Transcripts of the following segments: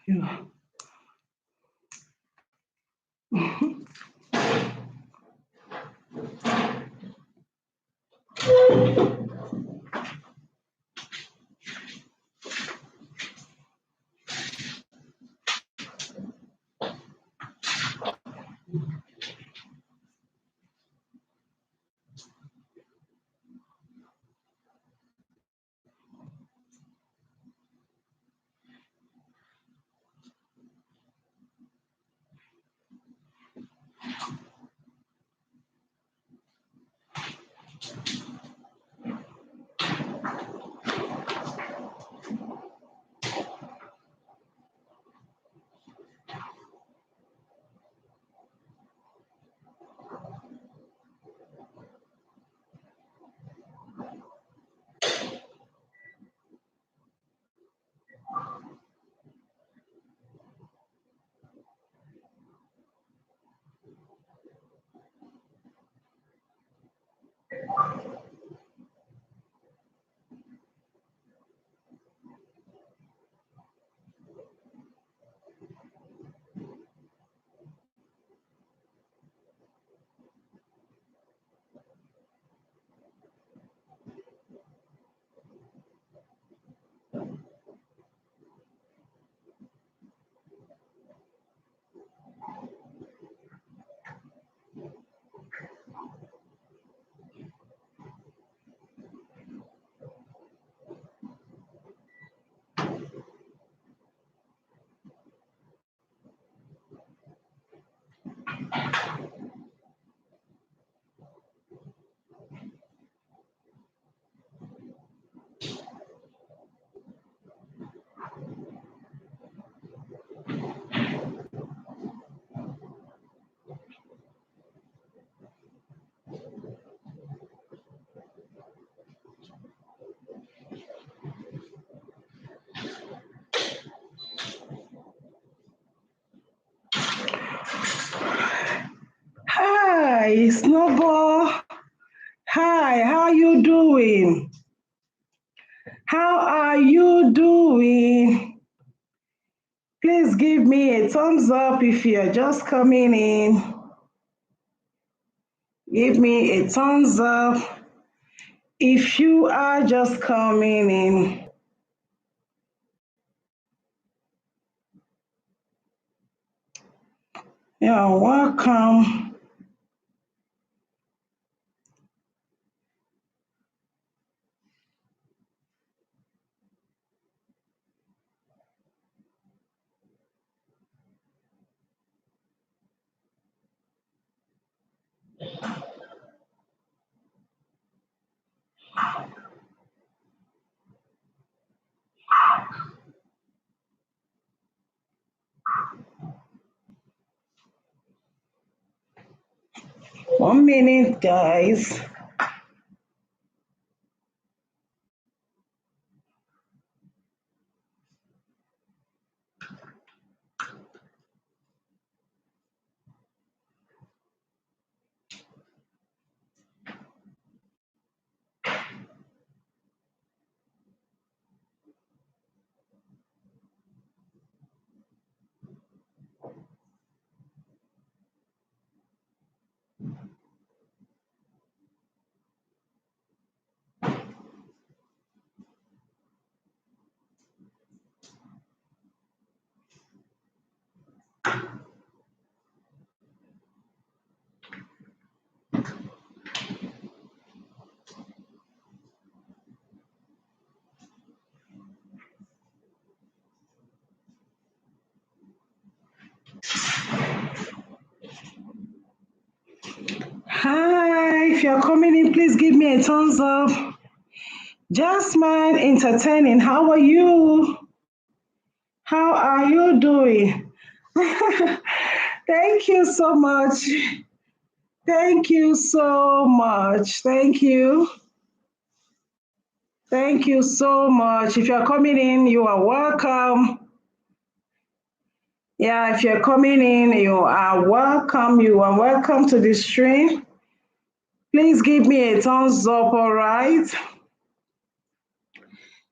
You know. Hi, Snowball. Hi, how you doing? How are you doing? Please give me a thumbs up if you're just coming in. Give me a thumbs up if you are just coming in. You're welcome. 1 minute, guys. Hi, if you're coming in, please give me a thumbs up. Jasmine Entertaining, how are you? How are you doing? Thank you so much. Thank you so much. Thank you. Thank you so much. If you're coming in, you are welcome. Yeah, if you're coming in, you are welcome. You are welcome to the stream. Please give me a thumbs up, all right?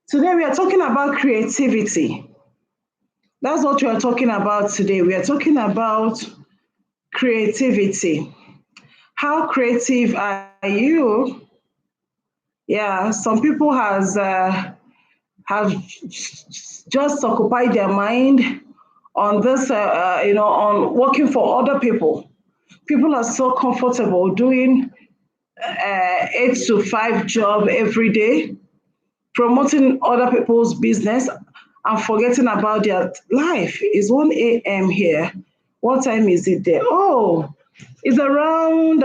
Today we are talking about creativity. That's what we are talking about today. We are talking about creativity. How creative are you? Yeah, some people have just occupied their mind on this, on working for other people. People are so comfortable doing 8 to 5 job every day, promoting other people's business and forgetting about their life. It's 1 a.m. here. What time is it there? Oh, it's around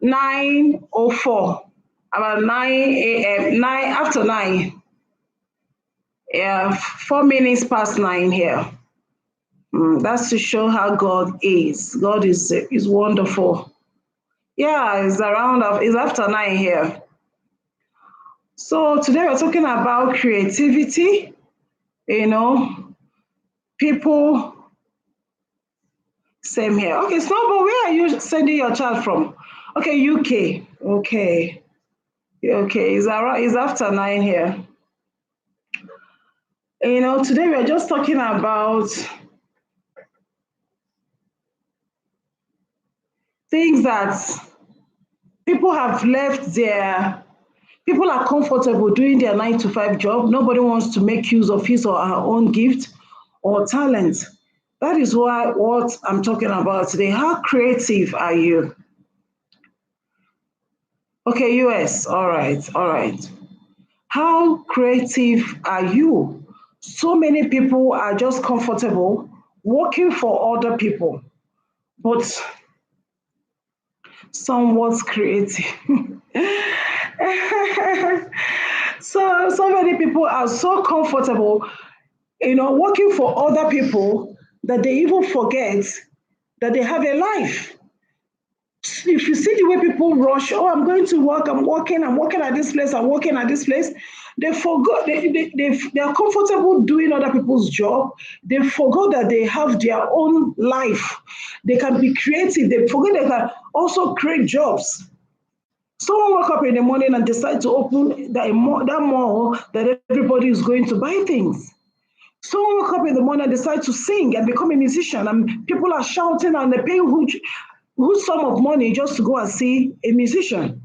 9:04. About 9 a.m. 9 after 9. Yeah, 4 minutes past 9 here. That's to show how God is. God is wonderful. Yeah, it's after 9 here. So today we're talking about creativity. You know, people. Same here. Okay, Snowball, where are you sending your child from? Okay, UK. Okay. Okay, it's after 9 here. Today we're just talking about things that people have left their people are comfortable doing their 9 to 5 job. Nobody wants to make use of his or her own gift or talent. That is what I'm talking about today. How creative are you? Okay, US. All right, all right. How creative are you? So many people are just comfortable working for other people, but somewhat creative. So many people are so comfortable, working for other people that they even forget that they have a life. If you see the way people rush, oh, I'm going to work, I'm working at this place, I'm working at this place, they forgot, they are comfortable doing other people's job. They forgot that they have their own life. They can be creative. They forget they can also create jobs. Someone wake up in the morning and decide to open that mall that everybody is going to buy things. Someone wake up in the morning and decide to sing and become a musician, and people are shouting and they pay huge sum of money just to go and see a musician.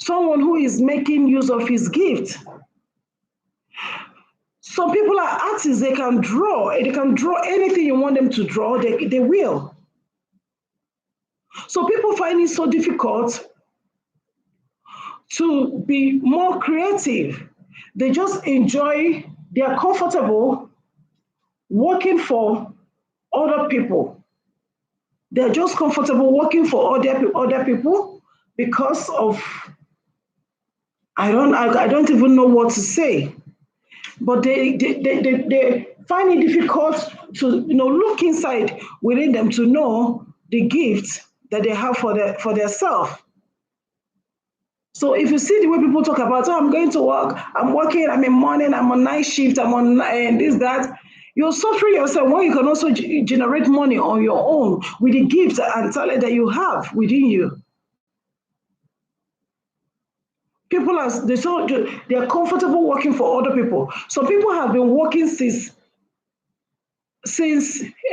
Someone who is making use of his gift. Some people are artists, they can draw anything you want them to draw, they will. So people find it so difficult to be more creative. They just they are comfortable working for other people. They're just comfortable working for other people because of I don't even know what to say. But they find it difficult to look inside within them to know the gifts that they have for their self. So if you see the way people talk about, oh, I'm going to work, I'm working, I'm in morning, I'm on night shift, I'm on this, that, you're suffering yourself when you can also generate money on your own with the gifts and talent that you have within you. People they're comfortable working for other people. So people have been working since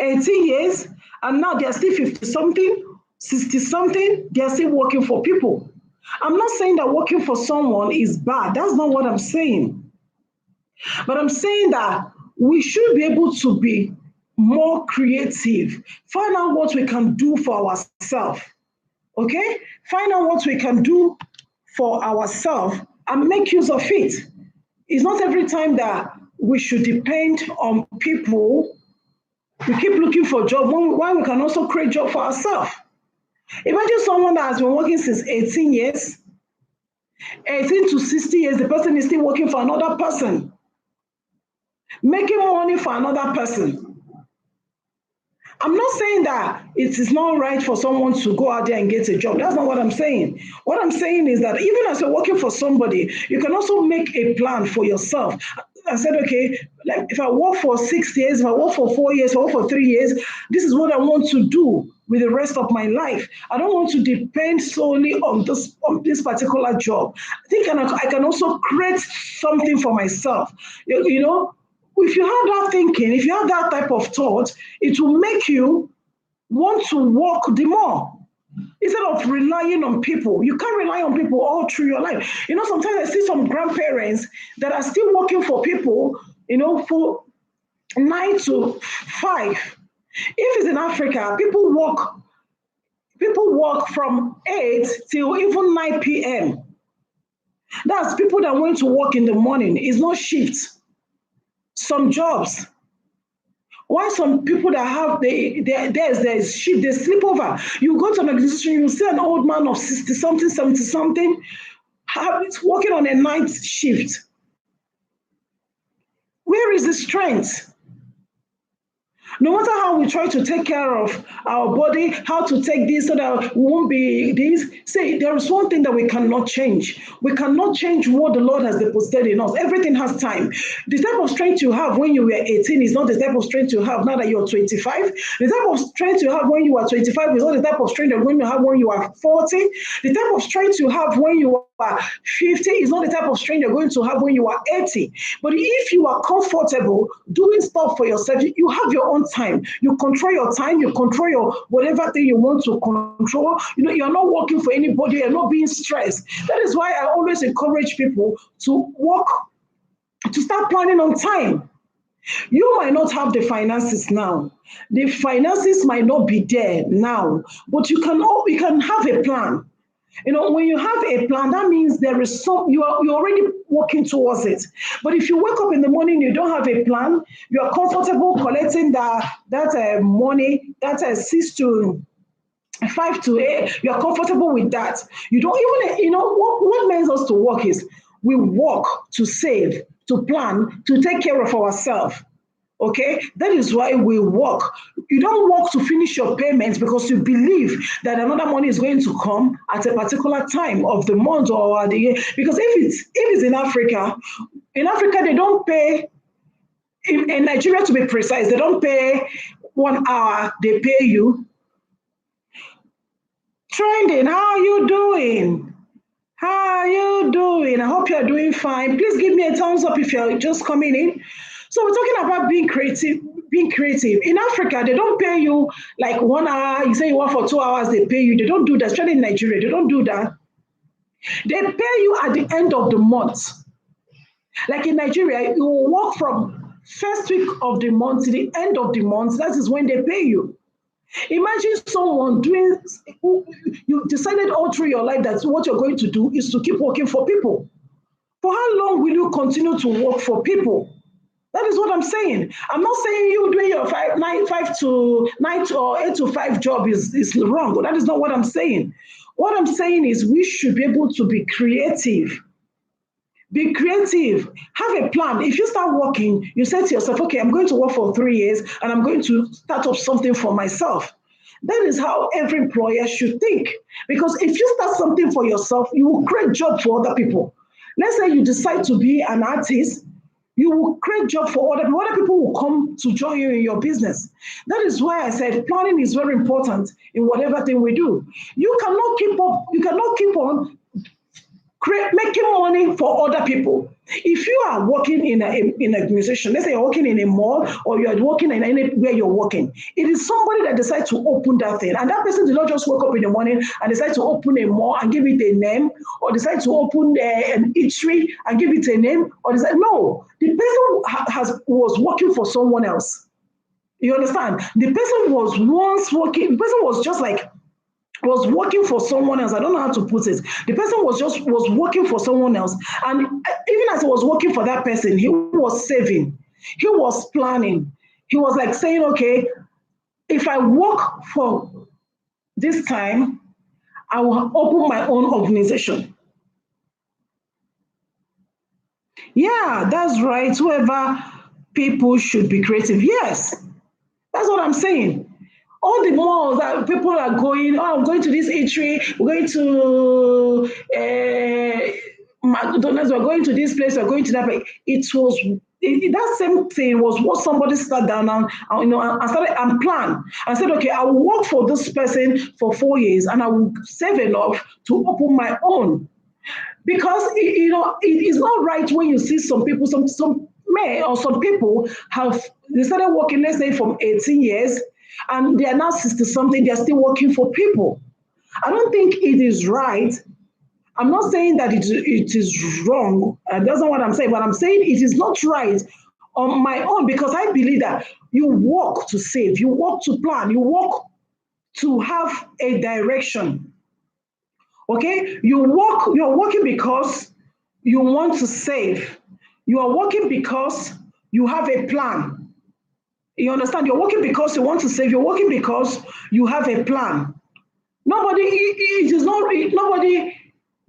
18 years, and now they're still 50 something, 60 something, they're still working for people. I'm not saying that working for someone is bad. That's not what I'm saying. But I'm saying that we should be able to be more creative, find out what we can do for ourselves. Okay? Find out what we can do for ourselves and make use of it. It's not every time that we should depend on people. We keep looking for a job while we can also create a job for ourselves. Imagine someone that has been working since 18 years, 18 to 60 years, the person is still working for another person, making money for another person. I'm not saying that it is not right for someone to go out there and get a job. That's not what I'm saying. What I'm saying is that even as you're working for somebody, you can also make a plan for yourself. I said, okay, like if I work for 6 years, if I work for 4 years, if I work for 3 years, this is what I want to do with the rest of my life. I don't want to depend solely on this particular job. I think I can also create something for myself. You know, if you have that thinking, if you have that type of thought, it will make you want to work the more. Instead of relying on people, you can't rely on people all through your life. Sometimes I see some grandparents that are still working for people, for 9 to 5. If it's in Africa, people work from 8 till even 9 p.m. That's people that went to work in the morning. It's not shifts. Some jobs. Why some people that have there's shift, they sleep over. You go to an organization, you see an old man of 60 something, 70 something, working on a night shift. Where is the strength? No matter how we try to take care of our body, how to take this so that we won't be this. Say, there is one thing that we cannot change. We cannot change what the Lord has deposited in us. Everything has time. The type of strength you have when you were 18 is not the type of strength you have now that you're 25. The type of strength you have when you are 25 is not the type of strength you're going to have when you are 40. The type of strength you have when you are 50 is not the type of strength you're going to have when you are 80. But if you are comfortable doing stuff for yourself, you have your own time. You control your time, you control your whatever thing you want to control. You're not working for anybody, you're not being stressed. That is why I always encourage people to work, to start planning on time. You might not have the finances now. The finances might not be there now, but you can have a plan. When you have a plan, that means there is you're already working towards it. But if you wake up in the morning, you don't have a plan, you're comfortable collecting that money, that 6 to 5 to 8, you're comfortable with that. You don't even, what makes us to work is we work to save, to plan, to take care of ourselves. Okay, that is why we work. You don't work to finish your payments because you believe that another money is going to come at a particular time of the month or the year. Because if it's in Africa they don't pay. In Nigeria, to be precise, they don't pay 1 hour. They pay you. Trending, how are you doing? How are you doing? I hope you're doing fine. Please give me a thumbs up if you're just coming in. So we're talking about being creative. In Africa, they don't pay you like 1 hour. You say you work for 2 hours, they pay you. They don't do that. Especially in Nigeria, they don't do that. They pay you at the end of the month. Like in Nigeria, you will work from first week of the month to the end of the month. That is when they pay you. Imagine someone you decided all through your life that what you're going to do is to keep working for people. For how long will you continue to work for people? That is what I'm saying. I'm not saying you doing your 5 to 9 or 8 to 5 job is wrong. That is not what I'm saying. What I'm saying is we should be able to be creative. Be creative. Have a plan. If you start working, you say to yourself, okay, I'm going to work for 3 years and I'm going to start up something for myself. That is how every employer should think. Because if you start something for yourself, you will create job for other people. Let's say you decide to be an artist, you will create job for other people. Other people will come to join you in your business. That is why I said planning is very important in whatever thing we do. You cannot keep on making money for other people. If you are working in an organization, let's say you're working in a mall or you are working in anywhere you're working, it is somebody that decides to open that thing. And that person did not just wake up in the morning and decide to open a mall and give it a name, or decide to open an eatery and give it a name, or decide, no, the person was working for someone else. You understand? The person was once working, the person was just like, was working for someone else. I don't know how to put it. The person was working for someone else. And even as he was working for that person, he was saving. He was planning. He was like saying, okay, if I work for this time, I will open my own organization. Yeah, that's right. Whoever people should be creative. Yes, that's what I'm saying. All the malls that people are going, oh, I'm going to this eatery, we're going to McDonald's, we're going to this place, we're going to that place. That same thing was what somebody sat down and started and planned and said, okay, I will work for this person for 4 years and I will save enough to open my own. Because it is not right when you see some people, some may or some people they started working, let's say from 18 years, and they are now 60 something, they're still working for people. I don't think it is right. I'm not saying that it is wrong. That's not what I'm saying, but I'm saying it is not right on my own, because I believe that you work to save, you work to plan, you work to have a direction. Okay? You're working because you want to save. You are working because you have a plan. You understand? You're working because you want to save. You're working because you have a plan. Nobody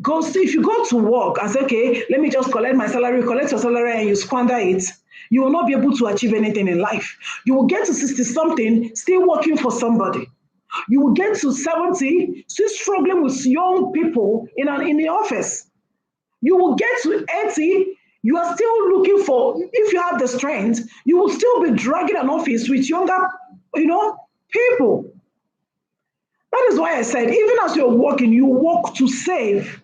goes, if you go to work and say, okay, let me just collect my salary, collect your salary, and you squander it, you will not be able to achieve anything in life. You will get to 60 something, still working for somebody. You will get to 70, still struggling with young people in the office. You will get to 80, you are still looking for, if you have the strength, you will still be dragging an office with younger, people. That is why I said, even as you're working, you work to save.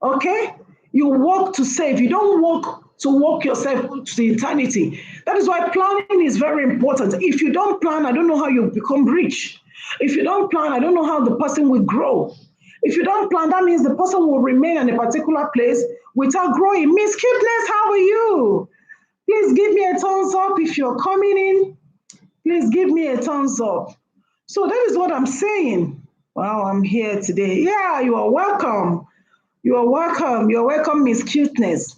Okay? You work to save. You don't work to work yourself to the eternity. That is why planning is very important. If you don't plan, I don't know how you become rich. If you don't plan, I don't know how the person will grow. If you don't plan, that means the person will remain in a particular place without growing. Miss Cuteness, how are you? Please give me a thumbs up if you're coming in. Please give me a thumbs up. So that is what I'm saying. Wow, I'm here today. Yeah, you are welcome. You are welcome. You're welcome, Miss Cuteness.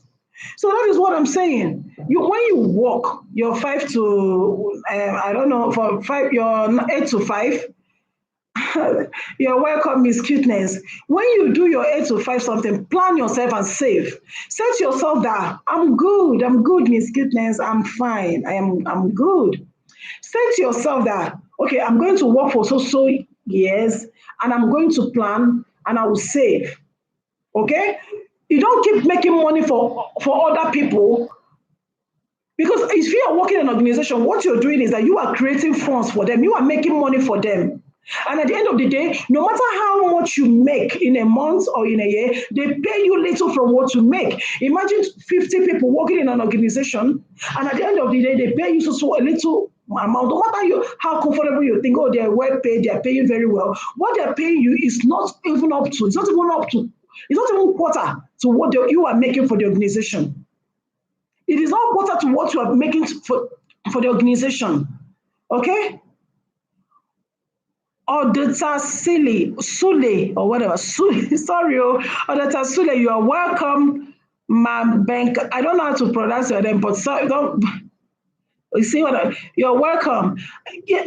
So that is what I'm saying. When you walk, you're 5 to, I don't know, for 5, you're 8 to 5. You're welcome, Miss Cuteness. When you do your 8 to 5 something, plan yourself and save. Set yourself that I'm good, Miss Cuteness. I'm fine. I'm good. Set yourself that, okay, I'm going to work for so years, and I'm going to plan, and I will save. Okay? You don't keep making money for other people, because if you are working in an organization, what you're doing is that you are creating funds for them. You are making money for them. And at the end of the day, no matter how much you make in a month or in a year, they pay you little from what you make. Imagine 50 people working in an organization, and at the end of the day, they pay you so a little amount. No matter how comfortable you think, oh, they're well paid, they're paying very well. What they're paying you is not even up to, it's not even quarter to what you are making for the organization. It is not quarter to what you are making for the organization. Okay? Odeta Sule, or whatever. Sorry, Odeta Sule, you are welcome. Bank. I don't know how to pronounce your name, but you see you're welcome.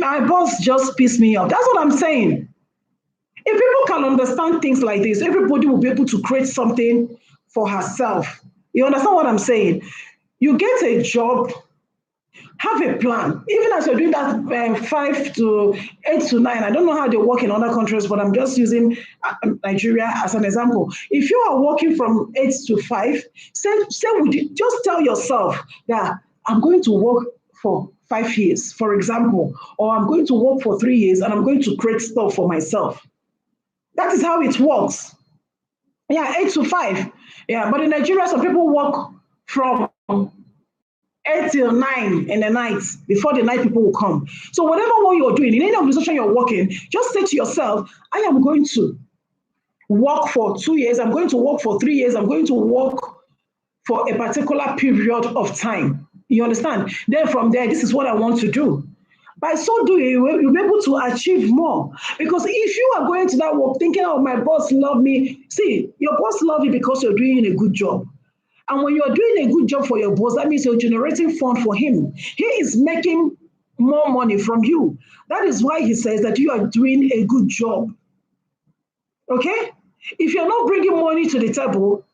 My boss just pissed me off. That's what I'm saying. If people can understand things like this, everybody will be able to create something for herself. You understand what I'm saying? You get a job, have a plan. Even as you're doing that 5 to 8 to 9, I don't know how they work in other countries, but I'm just using Nigeria as an example. If you are working from 8 to 5, just tell yourself that I'm going to work for 5 years, for example, or I'm going to work for 3 years, and I'm going to create stuff for myself. That is how it works. Yeah, 8 to 5. Yeah, but in Nigeria, some people work from 8 till 9 in the night, before the night people will come. So whatever one you're doing, in any organization you're working, just say to yourself, I am going to work for 2 years, I'm going to work for 3 years, I'm going to work for a particular period of time. You understand? Then from there, this is what I want to do. By so doing, you'll be able to achieve more. Because if you are going to that work thinking, oh, my boss loves me, see, your boss loves you because you're doing a good job. And when you're doing a good job for your boss, that means you're generating funds for him. He is making more money from you. That is why he says that you are doing a good job. Okay? If you're not bringing money to the table,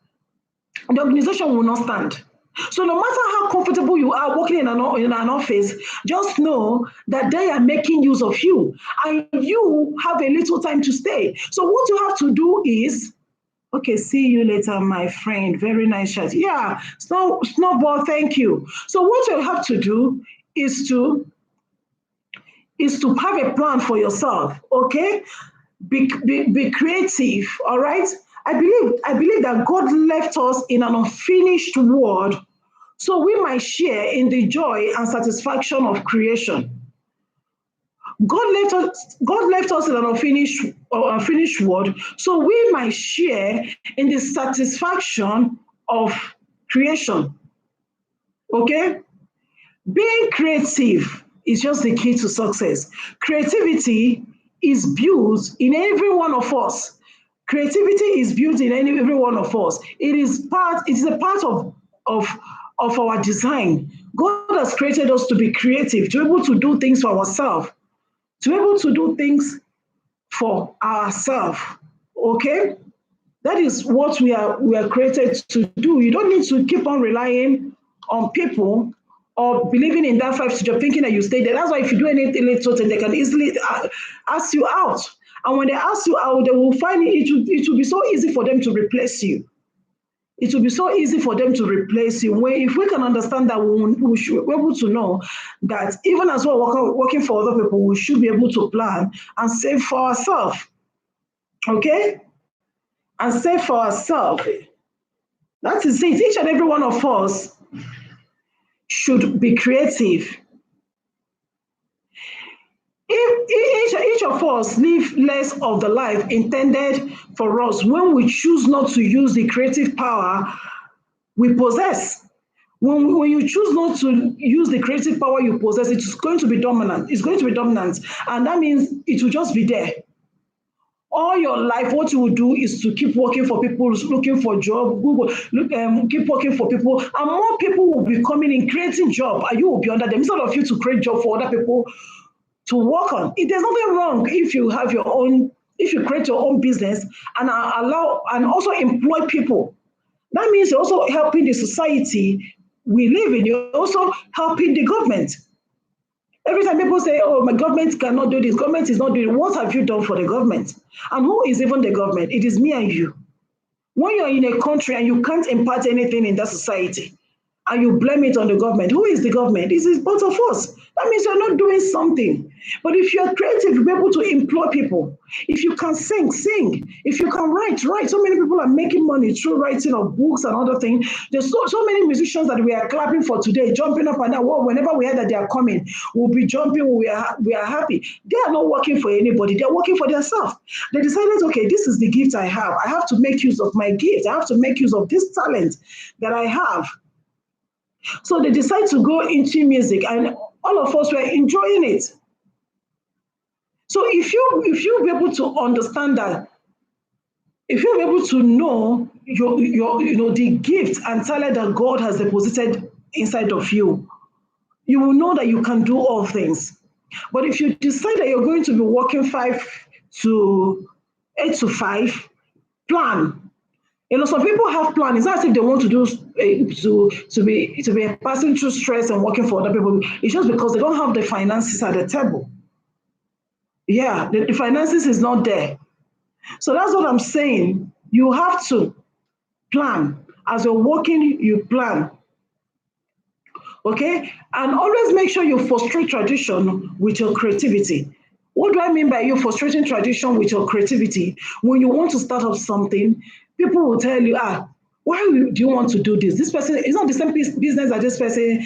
the organization will not stand. So no matter how comfortable you are working in an office, just know that they are making use of you, and you have a little time to stay. So what you have to do is, okay, see you later, my friend. Very nice chat. Yeah, Snowball, thank you. So what you have to do is to have a plan for yourself, okay? Be creative, all right? I believe that God left us in an unfinished world so we might share in the joy and satisfaction of creation. God left us in an unfinished world, so we might share in the satisfaction of creation. Okay? Being creative is just the key to success. Creativity is built in every one of us. Creativity is built in every one of us. It is a part of our design. God has created us to be creative, to be able to do things for ourselves, to be able to do things for ourselves. Okay? That is what we are created to do. You don't need to keep on relying on people or believing in that 5 to job, thinking that you stay there. That's why if you do anything little, they can easily ask you out. And when they ask you out, they will find it will be so easy for them to replace you. It will be so easy for them to replace you. If we can understand that, we should be able to know that even as we're working for other people, we should be able to plan and save for ourselves. Okay? And save for ourselves. That is it. Each and every one of us should be creative. If each of us live less of the life intended for us when we choose not to use the creative power we possess. When you choose not to use the creative power you possess, it's going to be dominant. It's going to be dominant. And that means it will just be there. All your life, what you will do is to keep working for people, looking for job, keep working for people, and more people will be coming in, creating job, and you will be under them instead of you to create job for other people to work on. There's nothing wrong if you have your own, if you create your own business and allow and also employ people. That means you're also helping the society we live in. You're also helping the government. Every time people say, oh, my government cannot do this, government is not doing it, what have you done for the government? And who is even the government? It is me and you. When you're in a country and you can't impart anything in that society, and you blame it on the government, who is the government? It is both of us. That means you're not doing something. But if you're creative, you'll be able to employ people. If you can sing, sing. If you can write, write. So many people are making money through writing of books and other things. There's so many musicians that we are clapping for today, jumping up and down. Well, whenever we hear that they are coming, we'll be jumping, we are happy. They are not working for anybody. They're working for themselves. They decided, okay, this is the gift I have. I have to make use of my gift. I have to make use of this talent that I have. So they decide to go into music, and all of us were enjoying it. So if you be able to understand that, if you're able to know your the gift and talent that God has deposited inside of you, you will know that you can do all things. But if you decide that you're going to be working 8 to 5, plan. Some people have plans. It's not as if they want to do to be passing through stress and working for other people. It's just because they don't have the finances at the table. Yeah, the finances is not there. So that's what I'm saying. You have to plan. As you're working, you plan. Okay? And always make sure you frustrate tradition with your creativity. What do I mean by you frustrating tradition with your creativity? When you want to start up something, people will tell you, why do you want to do this? This person is not the same business that this person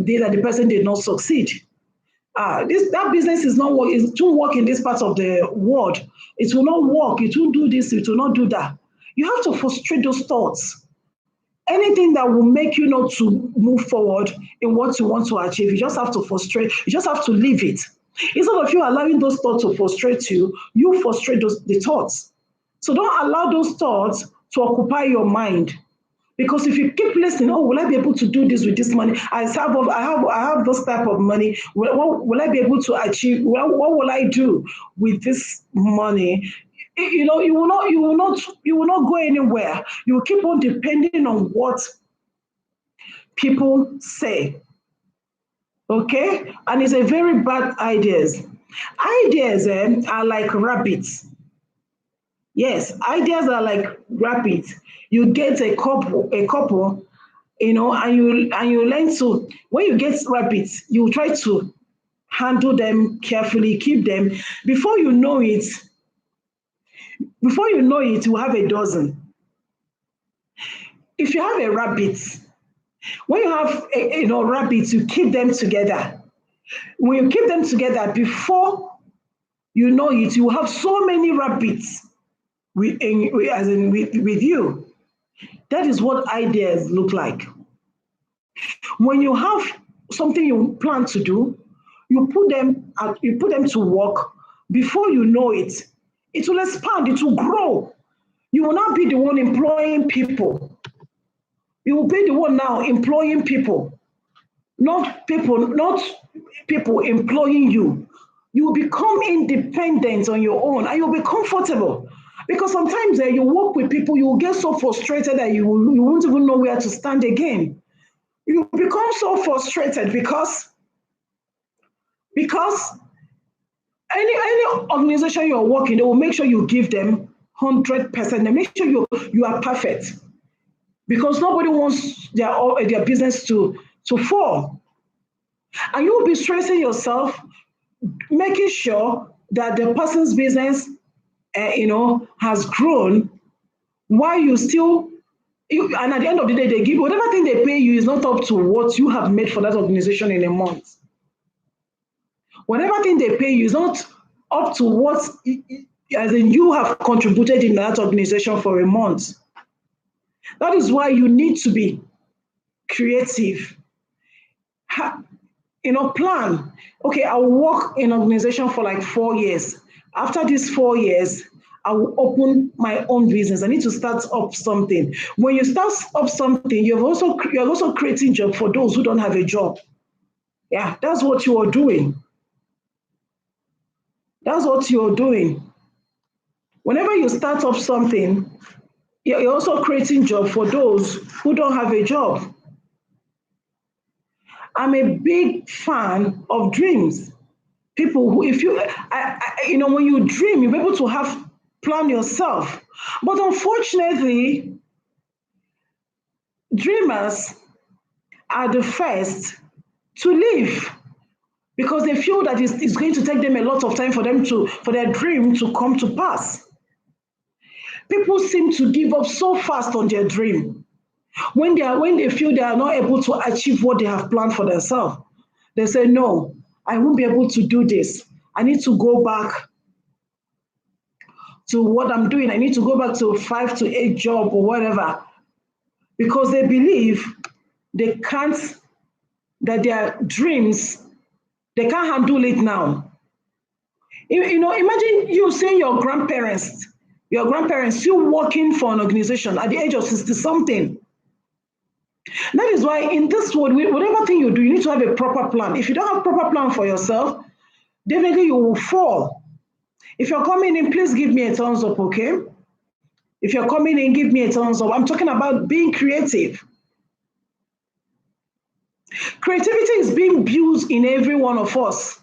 did, that the person did not succeed. That business is not work. It won't work in this part of the world. It will not work. It won't do this. It will not do that. You have to frustrate those thoughts. Anything that will make you not to move forward in what you want to achieve, you just have to frustrate. You just have to leave it. Instead of you allowing those thoughts to frustrate you, you frustrate the thoughts. So don't allow those thoughts to occupy your mind. Because if you keep listening, oh, will I be able to do this with this money? I have this type of money. Will I be able to achieve? What will I do with this money? You will not go anywhere. You will keep on depending on what people say. Okay? And it's a very bad idea. Ideas are like rabbits. Yes, ideas are like rabbits. You get a couple, and you learn to, when you get rabbits, you try to handle them carefully, keep them. Before you know it, you have a dozen. If you have a rabbit, When you have rabbits, you keep them together. When you keep them together, before you know it, you have so many rabbits with you. That is what ideas look like. When you have something you plan to do, you put them to work. Before you know it, it will expand, it will grow. You will not be the one employing people. You will be the one now employing people, not people employing you. You will become independent on your own and you'll be comfortable. Because sometimes you work with people, you will get so frustrated that you won't even know where to stand again. You become so frustrated because any organization you're working, they will make sure you give them 100%. They make sure you are perfect because nobody wants their business to fall. And you will be stressing yourself, making sure that the person's business, has grown while you still, and at the end of the day, they give whatever thing they pay you is not up to what you have made for that organization in a month. Whatever thing they pay you is not up to what, as in you have contributed in that organization for a month. That is why you need to be creative. Plan. Okay, I'll work in an organization for like 4 years. After these 4 years, I will open my own business. I need to start up something. When you start up something, you're also creating job for those who don't have a job. Yeah, that's what you are doing. That's what you're doing. Whenever you start up something, you're also creating job for those who don't have a job. I'm a big fan of dreams. People who, when you dream, you're able to plan yourself. But unfortunately, dreamers are the first to leave because they feel that it's going to take them a lot of time for their dream to come to pass. People seem to give up so fast on their dream. When they feel they are not able to achieve what they have planned for themselves, they say, no, I won't be able to do this. I need to go back to what I'm doing. I need to go back to 5 to 8 job or whatever, because they believe that their dreams, they can't handle it now. Imagine you seeing your grandparents still working for an organization at the age of 60 something. That is why in this world, whatever thing you do, you need to have a proper plan. If you don't have a proper plan for yourself, definitely you will fall. If you're coming in, please give me a thumbs up, okay? If you're coming in, give me a thumbs up. I'm talking about being creative. Creativity is being built in every one of us.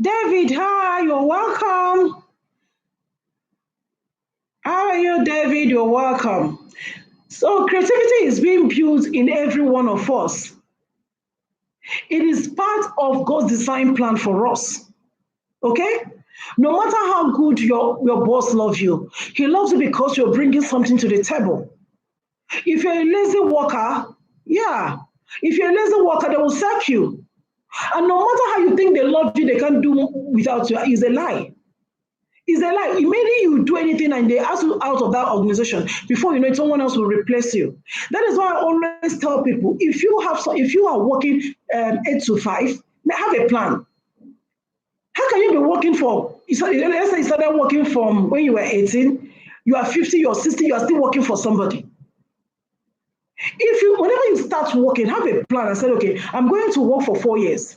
David, hi, you're welcome. How are you, David? You're welcome. So creativity is being built in every one of us. It is part of God's design plan for us. Okay? No matter how good your boss loves you, he loves you because you're bringing something to the table. If you're a lazy worker, yeah. If you're a lazy worker, they will sack you. And no matter how you think they love you, they can't do without you, it's a lie. It's a lie. Immediately you do anything and they ask you out of that organization, before you know it, someone else will replace you. That is why I always tell people, if you are working 8 to 5, have a plan. How can you be working let's say you started working from when you were 18, you are 50, you're 60, you are still working for somebody. Whenever you start working, have a plan and say, okay, I'm going to work for 4 years.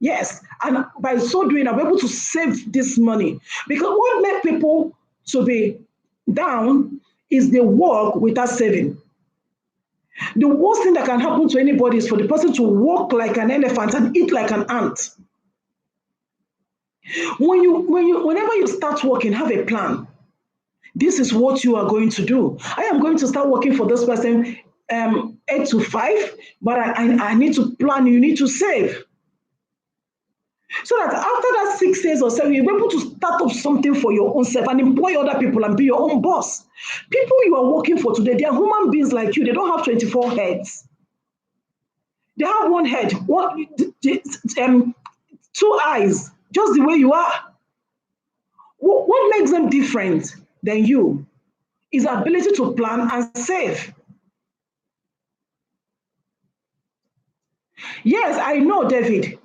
Yes, and by so doing, I'm able to save this money. Because what makes people to be down is they work without saving. The worst thing that can happen to anybody is for the person to walk like an elephant and eat like an ant. Whenever you start working, have a plan. This is what you are going to do. I am going to start working for this person 8 to 5, but I need to plan. You need to save. So that after that 6 years or 7, you'll be able to start up something for your own self and employ other people and be your own boss. People you are working for today, they are human beings like you. They don't have 24 heads. They have one head, two eyes, just the way you are. What makes them different than you is ability to plan and save. Yes, I know, David.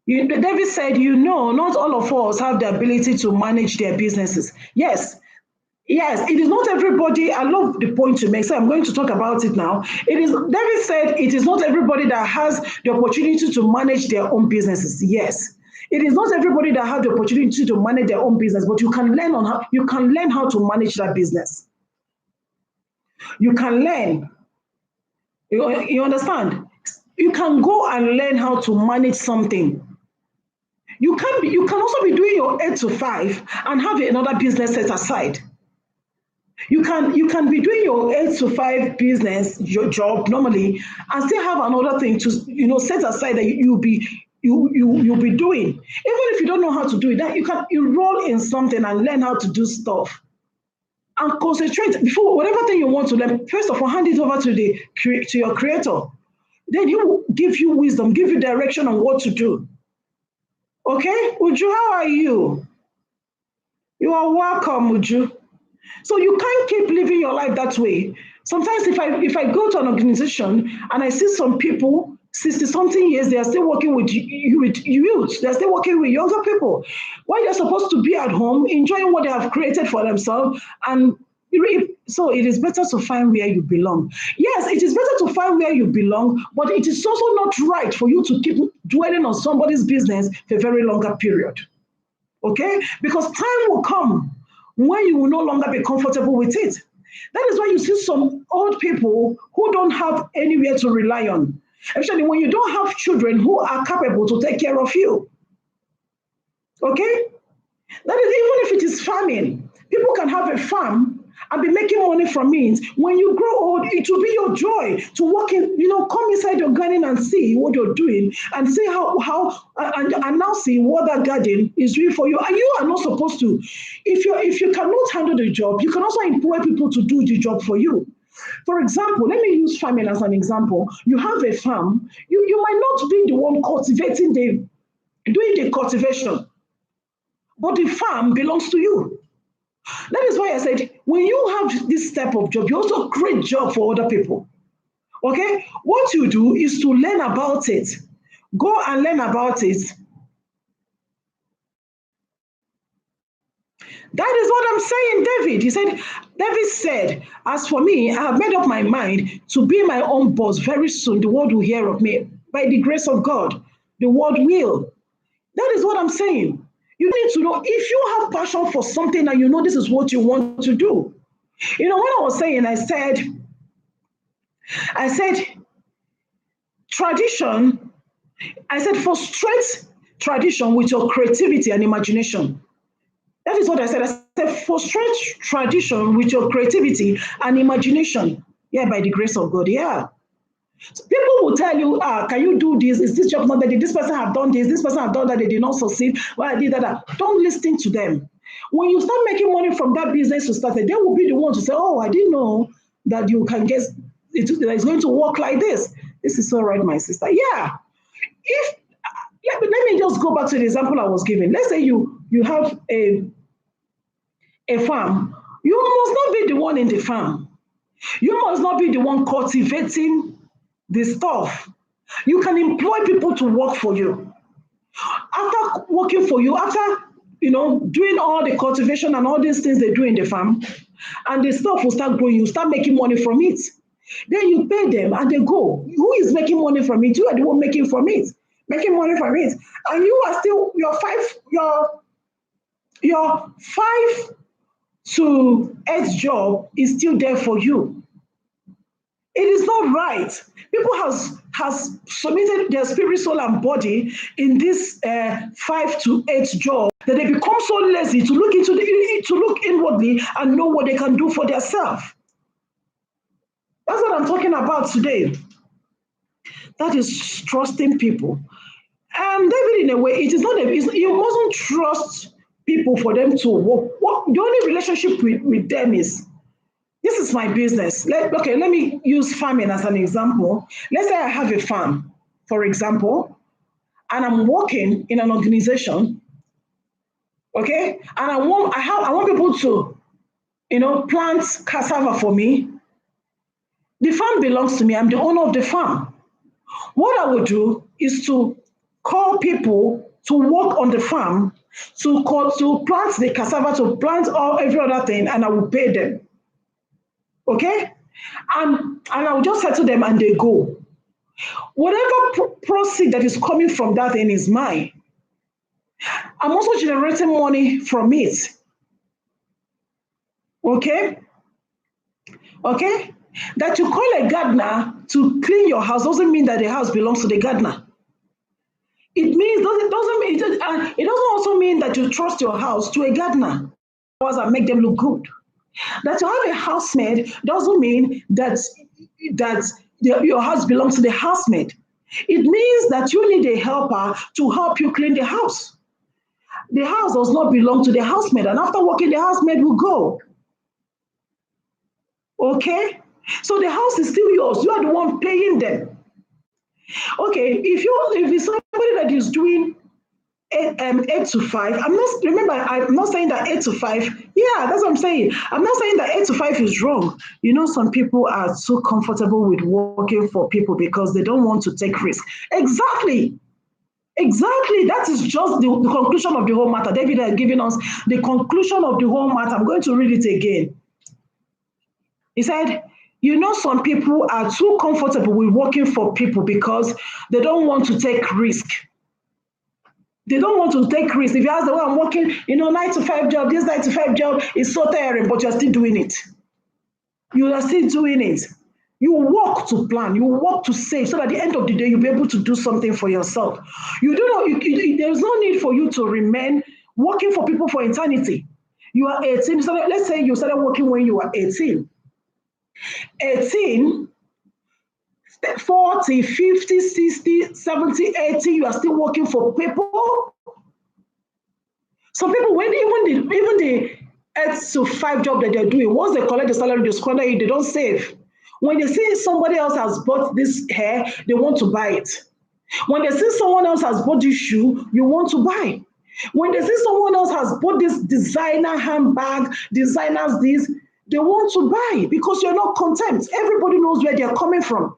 David said, not all of us have the ability to manage their businesses. Yes, yes, it is not everybody. I love the point you make. So I'm going to talk about it now. David said it is not everybody that has the opportunity to manage their own businesses. Yes. It is not everybody that has the opportunity to manage their own business, but you can learn how to manage that business. You can learn. You understand? You can go and learn how to manage something. You can also be doing your 8 to 5 and have another business set aside. You can be doing your 8 to 5 business, your job normally, and still have another thing to set aside that you'll be doing. Even if you don't know how to do it, that you can enroll in something and learn how to do stuff. And concentrate before whatever thing you want to learn. First of all, hand it over to your creator. Then he will give you wisdom, give you direction on what to do. Okay, Uju, how are you? You are welcome, Uju. So you can't keep living your life that way. Sometimes if I go to an organization and I see some people, 60-something years, they are still working with youth, they're still working with younger people. Why they're supposed to be at home, enjoying what they have created for themselves, and so it is better to find where you belong. Yes, it is better to find where you belong, but it is also not right for you to keep dwelling on somebody's business for a very longer period. Okay? Because time will come when you will no longer be comfortable with it. That is why you see some old people who don't have anywhere to rely on. Especially when you don't have children who are capable to take care of you. Okay? That is, even if it is farming, people can have a farm and be making money from it. When you grow old, it will be your joy to walk in, come inside your garden and see what you're doing and see and now see what that garden is doing for you. And you are not supposed to. If you cannot handle the job, you can also employ people to do the job for you. For example, let me use farming as an example. You have a farm. You might not be the one doing the cultivation, but the farm belongs to you. That is why I said, when you have this type of job, you also create job for other people. Okay? What you do is to learn about it. Go and learn about it. That is what I'm saying, David. David said, as for me, I have made up my mind to be my own boss very soon. The world will hear of me. By the grace of God, the world will. That is what I'm saying. You need to know if you have passion for something and you know this is what you want to do. When I was saying, I said, tradition, I said, frustrate tradition with your creativity and imagination. That is what I said. I said, frustrate tradition with your creativity and imagination. Yeah, by the grace of God, yeah. So people will tell you, can you do this? Is this job not that? Did this person have done this person have done that, they did not succeed? Why I did that? Don't listen to them. When you start making money from that business you started, they will be the one to say, oh, I didn't know that you can get it's going to work like this. This is all right, my sister. Yeah. Let me just go back to the example I was giving. Let's say you have a farm. You must not be the one in the farm. You must not be the one cultivating the stuff. You can employ people to work for you. After working for you, after doing all the cultivation and all these things they do in the farm, and the stuff will start growing, you start making money from it. Then you pay them and they go. Who is making money from it? You are the one making money from it. And you are still your 5 to 8 job is still there for you. It is not right. People has submitted their spirit, soul, and body in this 5 to 8 job that they become so lazy to look inwardly and know what they can do for themselves. That's what I'm talking about today. That is trusting people. And David, in a way, it is not you mustn't trust people for them to work. The only relationship with them is This is my business. Okay, let me use farming as an example. Let's say I have a farm, for example, and I'm working in an organization, okay, and I want people to, plant cassava for me. The farm belongs to me. I'm the owner of the farm. What I would do is to call people to work on the farm, to plant the cassava, to plant every other thing, and I will pay them. Okay? And I will just settle them and they go. Whatever proceed that is coming from that thing is mine. I'm also generating money from it. Okay? Okay? That you call a gardener to clean your house doesn't mean that the house belongs to the gardener. It doesn't also mean that you trust your house to a gardener and make them look good. That you have a housemaid doesn't mean that your house belongs to the housemaid. It means that you need a helper to help you clean the house. The house does not belong to the housemaid, and after working, the housemaid will go. Okay? So the house is still yours. You are the one paying them. Okay, if it's somebody that is doing 8 to 5, I'm not saying that 8 to 5, yeah, that's what I'm saying. I'm not saying that 8 to 5 is wrong. Some people are so comfortable with working for people because they don't want to take risk. Exactly. That is just the conclusion of the whole matter. David has given us the conclusion of the whole matter. I'm going to read it again. He said, some people are too comfortable with working for people because they don't want to take risk. They don't want to take risk. If you ask the way I'm working, 9 to 5 job, this 9 to 5 job is so tiring, but you're still doing it. You are still doing it. You work to plan, you work to save, so that at the end of the day, you'll be able to do something for yourself. There's no need for you to remain working for people for eternity. You are 18. So let's say you started working when you were 18. 18, 40, 50, 60, 70, 80, you are still working for people. Some people, when even the 8 to 5 job that they're doing, once they collect the salary, they squander it, they don't save. When they see somebody else has bought this hair, they want to buy it. When they see someone else has bought this shoe, you want to buy. When they see someone else has bought this designer handbag, designers this, they want to buy because you're not content. Everybody knows where they're coming from.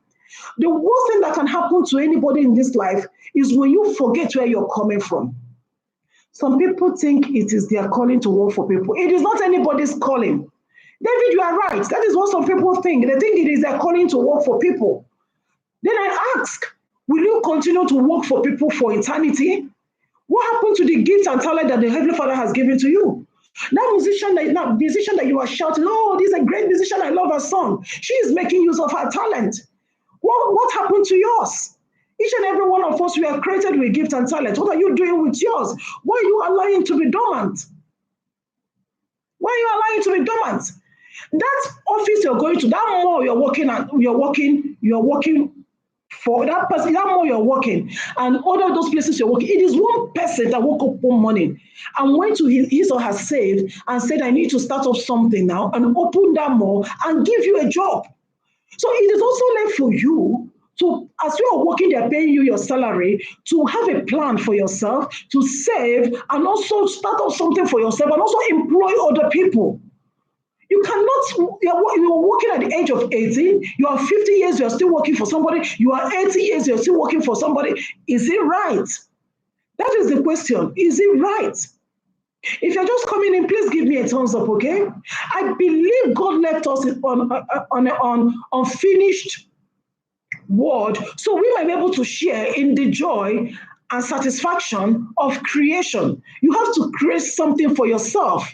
The worst thing that can happen to anybody in this life is when you forget where you're coming from. Some people think it is their calling to work for people. It is not anybody's calling. David, you are right. That is what some people think. They think it is their calling to work for people. Then I ask, will you continue to work for people for eternity? What happened to the gifts and talent that the Heavenly Father has given to you? That musician that you are shouting, oh, this is a great musician, I love her song. She is making use of her talent. What happened to yours? Each and every one of us, we are created with gifts and talent. What are you doing with yours? Why are you allowing to be dormant? Why are you allowing to be dormant? That office you're going to, that mall you're working at, you're working for that person, that mall you're working, and all of those places you're working. It is one person that woke up one morning and went to his or her save and said, I need to start up something now and open that mall and give you a job. So it is also left for you to, as you are working, they're paying you your salary, to have a plan for yourself, to save, and also start up something for yourself, and also employ other people. You cannot, you're working at the age of 18, you are 50 years, you're still working for somebody, you are 80 years, you're still working for somebody. Is it right? That is the question. Is it right? If you're just coming in, please give me a thumbs up, okay? I believe God left us on an unfinished word, so we might be able to share in the joy and satisfaction of creation. You have to create something for yourself.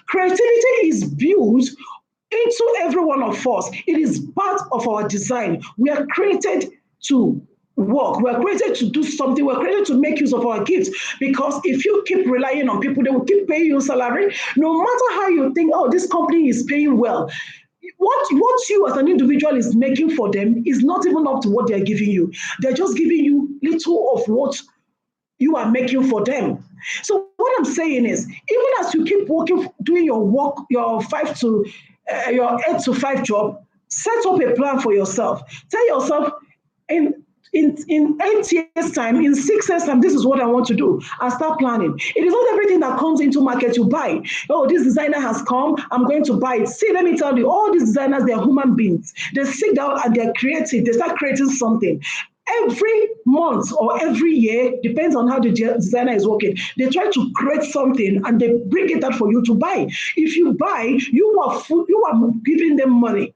Creativity is built into every one of us. It is part of our design. We are created to work. We are created to do something. We are created to make use of our gifts. Because if you keep relying on people, they will keep paying you salary. No matter how you think, oh, this company is paying well. What you as an individual is making for them is not even up to what they're giving you. They're just giving you little of what you are making for them. So what I'm saying is, even as you keep working, doing your work, your 5 to your 8 to 5 job, set up a plan for yourself. Tell yourself, in 8 years' time, in 6 years' time, this is what I want to do. And start planning. It is not everything that comes into market you buy. Oh, this designer has come, I'm going to buy it. See, let me tell you, all these designers, they are human beings. They sit down and they're creative. They start creating something. Every month or every year, depends on how the designer is working, they try to create something and they bring it out for you to buy. If you buy, you are giving them money.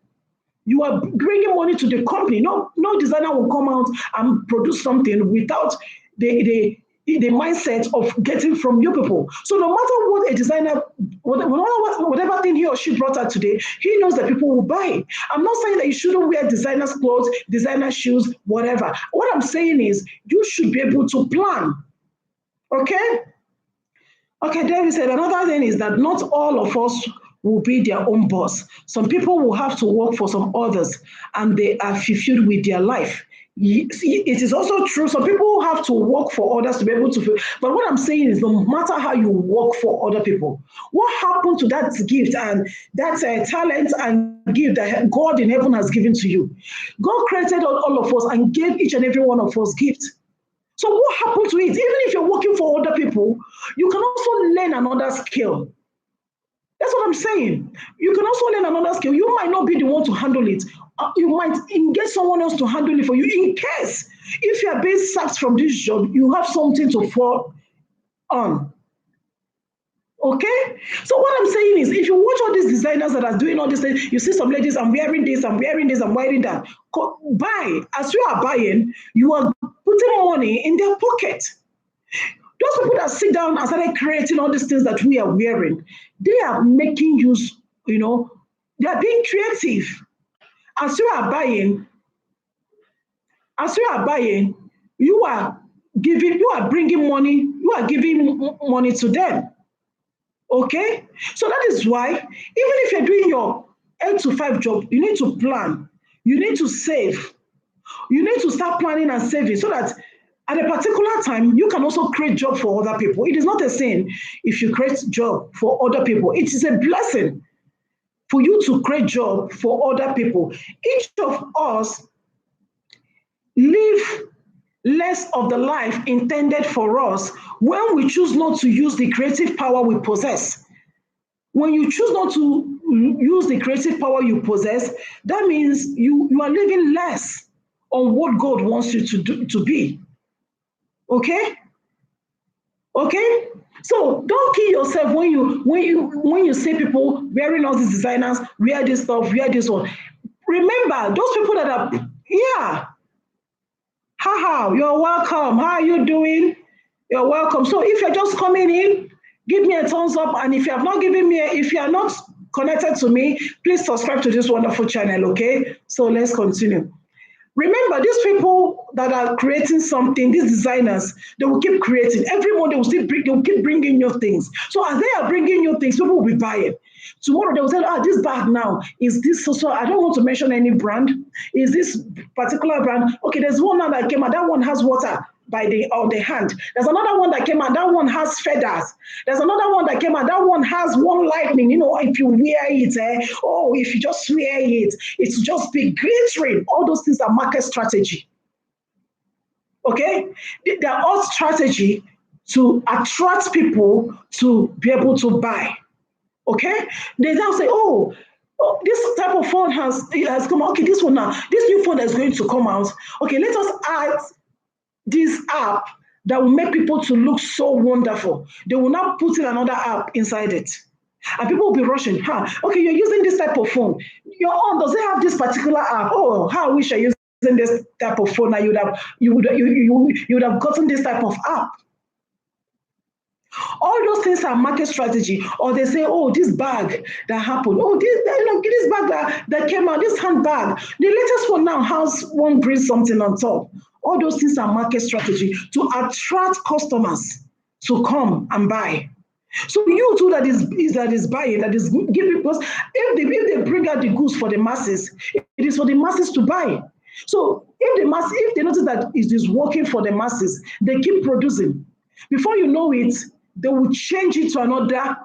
You are bringing money to the company. No designer will come out and produce something without the mindset of getting from you people. So no matter what a designer, whatever thing he or she brought out today, he knows that people will buy. I'm not saying that you shouldn't wear designer's clothes, designer shoes, whatever. What I'm saying is you should be able to plan. Okay? Okay, David said another thing is that not all of us will be their own boss. Some people will have to work for some others and they are fulfilled with their life. It is also true, some people have to work for others to be able to feel. But what I'm saying is no matter how you work for other people, what happened to that gift and that talent and gift that God in heaven has given to you? God created all of us and gave each and every one of us gifts. So what happened to it? Even if you're working for other people, you can also learn another skill. That's what I'm saying. You can also learn another skill. You might not be the one to handle it. You might get someone else to handle it for you in case if you are being sacked from this job, you have something to fall on. Okay? So what I'm saying is, if you watch all these designers that are doing all these things, you see some ladies, I'm wearing this, I'm wearing this, I'm wearing that. Buy. As you are buying, you are putting money in their pocket. Those people that sit down and started creating all these things that we are wearing, they are making use, they are being creative. As you are buying, you are bringing money, you are giving money to them. Okay? So that is why, even if you're doing your 8 to 5 job, you need to plan. You need to save. You need to start planning and saving so that at a particular time, you can also create job for other people. It is not a sin if you create job for other people. It is a blessing for you to create job for other people. Each of us live less of the life intended for us when we choose not to use the creative power we possess. When you choose not to use the creative power you possess, that means you are living less on what God wants you to be. Okay? Okay? So don't kill yourself when you see people wearing all these designers, wear this stuff, wear this one. Remember, those people that are, haha, you're welcome. How are you doing? You're welcome. So if you're just coming in, give me a thumbs up. And if you have not given me, if you are not connected to me, please subscribe to this wonderful channel, okay? So let's continue. Remember, these people that are creating something, these designers, they will keep creating. Every month they will keep bringing new things. So as they are bringing new things, people will be buying. Tomorrow they will say, this bag now, is this so I don't want to mention any brand. Is this particular brand? Okay, there's one now that came out, that one has water by the hand. There's another one that came out, that one has feathers. There's another one that came out, that one has one lightning. If you wear it, if you just wear it, it's just be glittering. All those things are market strategy. Okay? They are all strategy to attract people to be able to buy. Okay? They now say, this type of phone has come out. Okay, this one now, this new phone is going to come out. Okay, let us add this app that will make people to look so wonderful. They will not put in another app inside it. And people will be rushing. Okay, you're using this type of phone. Your own, does it have this particular app? Oh, how I wish I used this type of phone. Now you would have gotten this type of app. All those things are market strategy. Or they say, this bag that happened. This bag that came out, this handbag. The latest one now has one green something on top. All those things are market strategy to attract customers to come and buy. So you too that is buying, that is giving, because if they bring out the goods for the masses, it is for the masses to buy. So if they notice that it is working for the masses, they keep producing. Before you know it, they will change it to another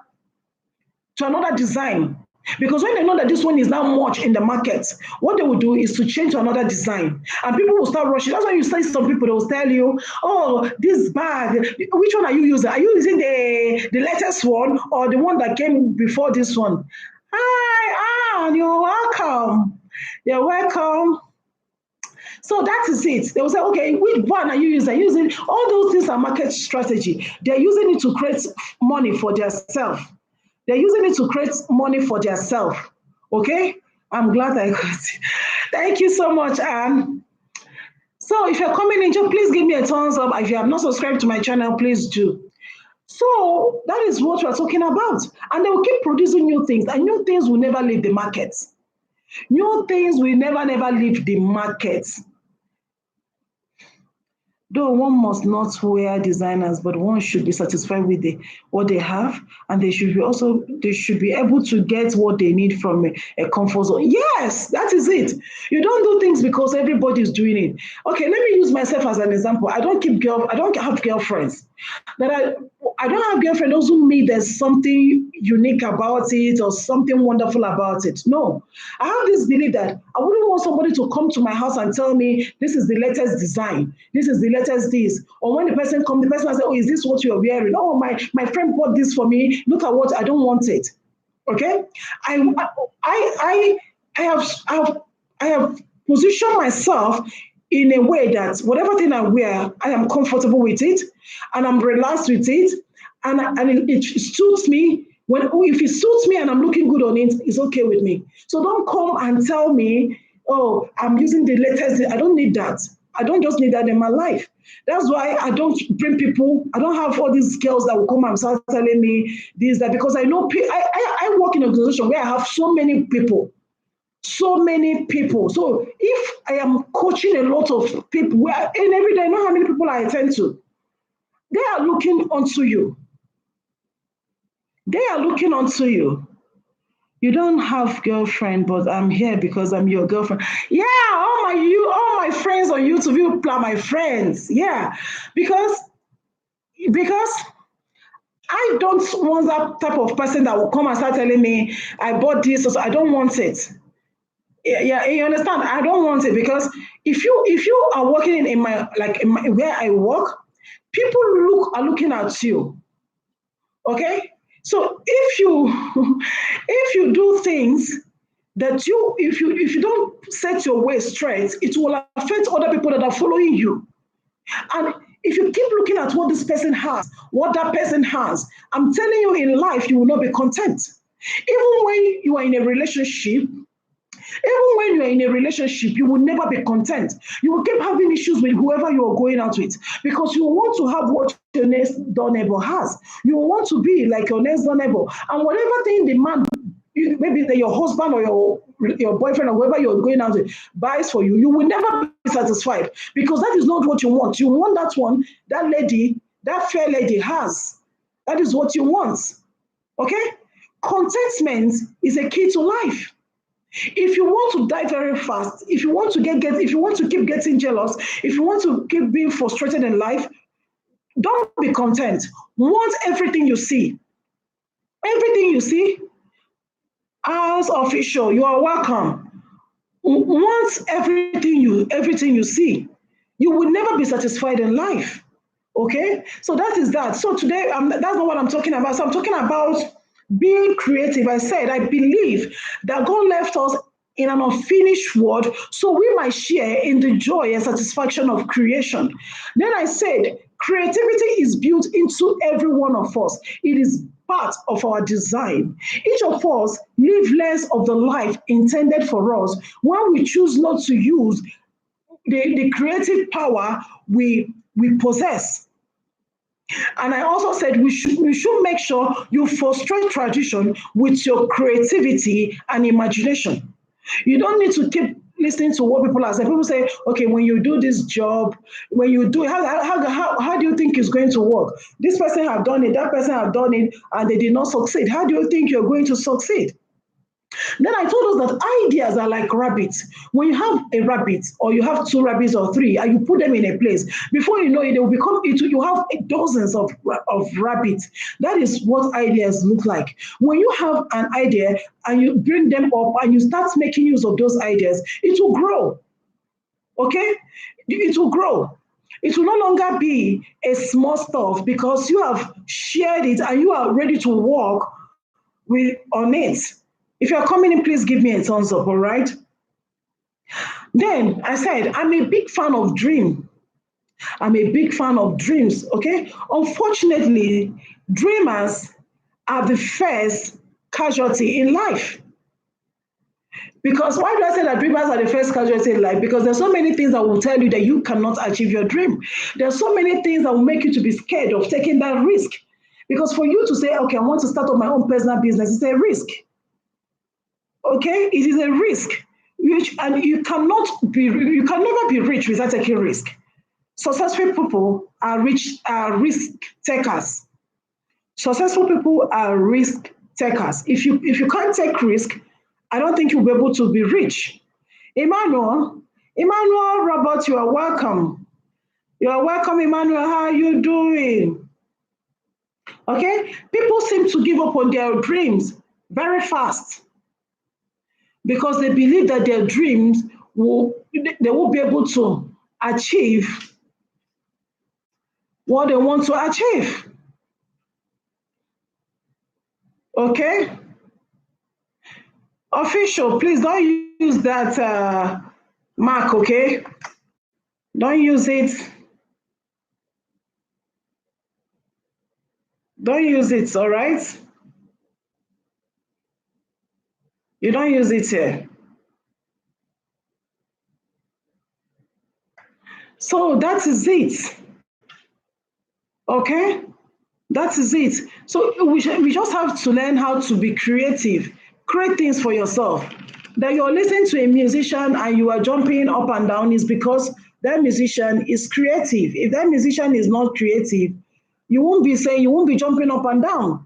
design. Because when they know that this one is now much in the market, what they will do is to change to another design. And people will start rushing. That's why you see some people, they will tell you, oh, this bag, which one are you using? Are you using the latest one or the one that came before this one? Hi, Anne, you're welcome. You're welcome. So that is it. They will say, okay, which one are you using? Using all those things are market strategy. They're using it to create money for themselves. They're using it to create money for themselves. Okay? I'm glad I got it. Thank you so much, Anne. So if you're coming in, just please give me a thumbs up. If you have not subscribed to my channel, please do. So that is what we're talking about. And they will keep producing new things, and new things will never leave the market. New things will never leave the market. Though one must not wear designers, but one should be satisfied with what they have, and they should be able to get what they need from a comfort zone. Yes, that is it. You don't do things because everybody is doing it. Okay, let me use myself as an example. I don't have girlfriends. That I don't have girlfriend doesn't mean there's something unique about it or something wonderful about it. No, I have this belief that I wouldn't want somebody to come to my house and tell me this is the latest design, this is the latest this. Or when the person comes, the person will say, oh, is this what you're wearing? Oh, my friend bought this for me. Look at what I don't want it. Okay, I have positioned myself in a way that whatever thing I wear, I am comfortable with it, and I'm relaxed with it, and it suits me. If it suits me and I'm looking good on it, it's okay with me. So don't come and tell me, oh, I'm using the latest. I don't need that. I don't just need that in my life. That's why I don't bring people. I don't have all these girls that will come and start telling me this, that, because I know I work in an organization where I have so many people. So many people. So if I am coaching a lot of people, and every day I know how many people I attend to, they are looking onto you. They are looking onto you. You don't have girlfriend, but I'm here because I'm your girlfriend. Yeah, all my friends on YouTube, you are my friends. Yeah, because I don't want that type of person that will come and start telling me I bought this, so I don't want it. Yeah, you understand? I don't want it, because if you are working in my where I work, people are looking at you. Okay, so if you do things that if you don't set your way straight, it will affect other people that are following you. And if you keep looking at what this person has, what that person has, I'm telling you, in life you will not be content. Even when you are in a relationship, you will never be content. You will keep having issues with whoever you are going out with, because you want to have what your next door neighbor has. You want to be like your next door neighbor. And whatever thing the man, maybe your husband or your boyfriend or whoever you're going out with buys for you, you will never be satisfied, because that is not what you want. You want that one, that lady, that fair lady has. That is what you want. Okay? Contentment is a key to life. If you want to die very fast, if you want to if you want to keep getting jealous, if you want to keep being frustrated in life, don't be content. Want everything you see. Everything you see, as official, you are welcome. Want everything you see. You will never be satisfied in life. Okay? So that is that. So today, that's not what I'm talking about. So I'm talking about being creative. I said, I believe that God left us in an unfinished world so we might share in the joy and satisfaction of creation. Then I said, creativity is built into every one of us. It is part of our design. Each of us live less of the life intended for us when we choose not to use the creative power we possess. And I also said we should make sure you frustrate tradition with your creativity and imagination. You don't need to keep listening to what people are saying. People say, okay, when you do this job, when you do, how do you think it's going to work? This person have done it, that person have done it, and they did not succeed. How do you think you're going to succeed? Then I told us that ideas are like rabbits. When you have a rabbit, or you have two rabbits or three, and you put them in a place, before you know it, they will become into, you have dozens of rabbits. That is what ideas look like. When you have an idea and you bring them up and you start making use of those ideas, it will grow. Okay? It will grow. It will no longer be a small stuff because you have shared it and you are ready to work on it. If you're coming in, please give me a thumbs up, all right? Then I said, I'm a big fan of dream. I'm a big fan of dreams, okay? Unfortunately, dreamers are the first casualty in life. Because why do I say that dreamers are the first casualty in life? Because there's so many things that will tell you that you cannot achieve your dream. There's so many things that will make you to be scared of taking that risk. Because for you to say, okay, I want to start up my own personal business, it's a risk. Okay, it is a risk, and you can never be rich without taking risk. Successful people are risk takers. Successful people are risk takers. If you can't take risk, I don't think you'll be able to be rich. Emmanuel Robert, you are welcome. You are welcome, Emmanuel. How are you doing? Okay, people seem to give up on their dreams very fast because they believe that their dreams they will be able to achieve what they want to achieve. Okay? Official, please don't use that mark, okay? Don't use it. Don't use it, all right? You don't use it here. So that is it. Okay? That is it. So we just have to learn how to be creative. Create things for yourself. That you're listening to a musician and you are jumping up and down is because that musician is creative. If that musician is not creative, you won't be jumping up and down.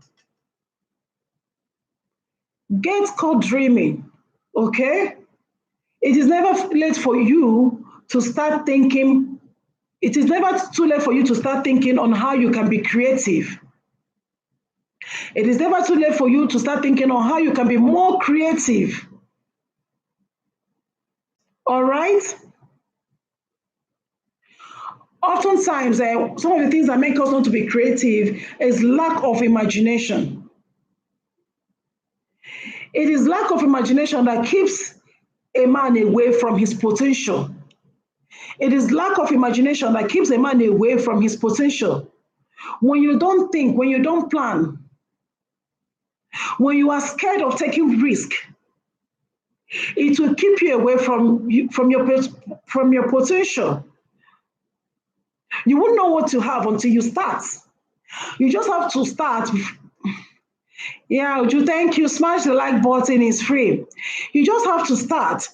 Get caught dreaming, okay? It is never late for you to start thinking. It is never too late for you to start thinking on how you can be creative. It is never too late for you to start thinking on how you can be more creative. All right? Oftentimes, some of the things that make us want to be creative is lack of imagination. It is lack of imagination that keeps a man away from his potential. It is lack of imagination that keeps a man away from his potential. When you don't think, when you don't plan, when you are scared of taking risk, it will keep you away from your potential. You won't know what to have until you start. You just have to start. Yeah, Uju, thank you. Smash the like button, is free. You just have to start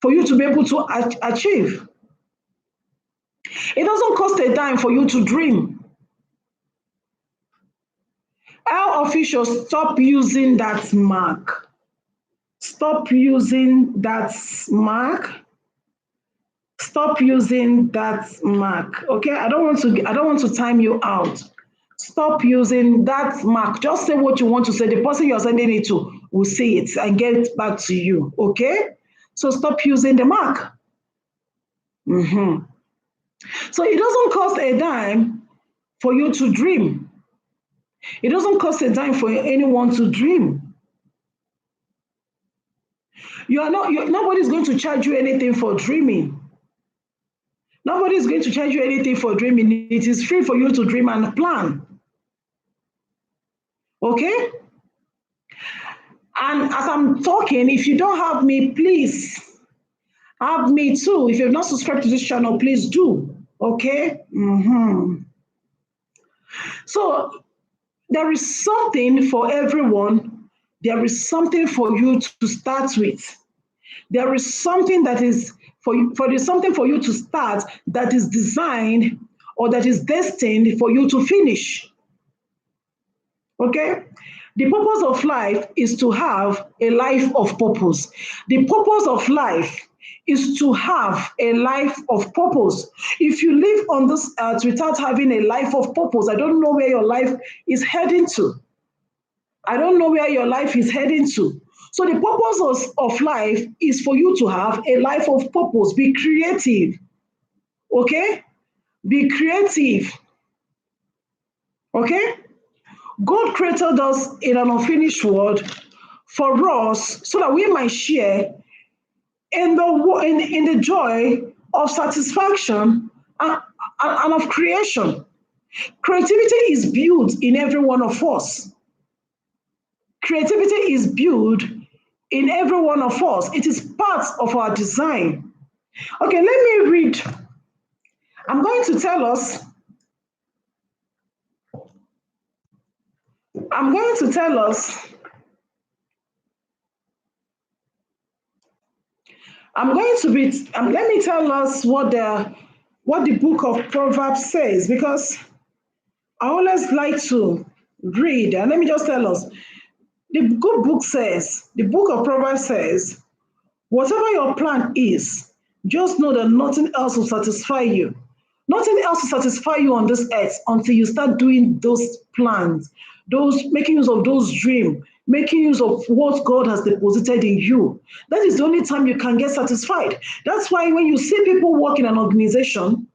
for you to be able to achieve. It doesn't cost a dime for you to dream. Our officials, stop using that mark. Stop using that mark. Stop using that mark. Okay, I don't want to time you out. Stop using that mark. Just say what you want to say. The person you're sending it to will see it and get back to you. Okay? So stop using the mark. So it doesn't cost a dime for you to dream. It doesn't cost a dime for anyone to dream. Nobody's going to charge you anything for dreaming. Nobody's going to charge you anything for dreaming. It is free for you to dream and plan. Okay? And as I'm talking, if you don't have me, please have me too. If you've not subscribed to this channel, please do. Okay? So there is something for everyone. There is something for you to start with. There is something that is there's something for you to start that is designed or that is destined for you to finish. Okay? The purpose of life is to have a life of purpose. The purpose of life is to have a life of purpose. If you live on this earth without having a life of purpose, I don't know where your life is heading to. I don't know where your life is heading to. So the purpose of life is for you to have a life of purpose. Be creative. Okay? Be creative. Okay? God created us in an unfinished world for us so that we might share in the joy of satisfaction and of creation. Creativity is built in every one of us. Creativity is built in every one of us. It is part of our design. Okay, let me read. I'm going to tell us. I'm going to tell us. I'm going to be. Let me tell us what the book of Proverbs says, because I always like to read. And let me just tell us. The good book says, the book of Proverbs says, whatever your plan is, just know that nothing else will satisfy you. Nothing else will satisfy you on this earth until you start doing those plans, those making use of those dreams, making use of what God has deposited in you. That is the only time you can get satisfied. That's why when you see people work in an organization,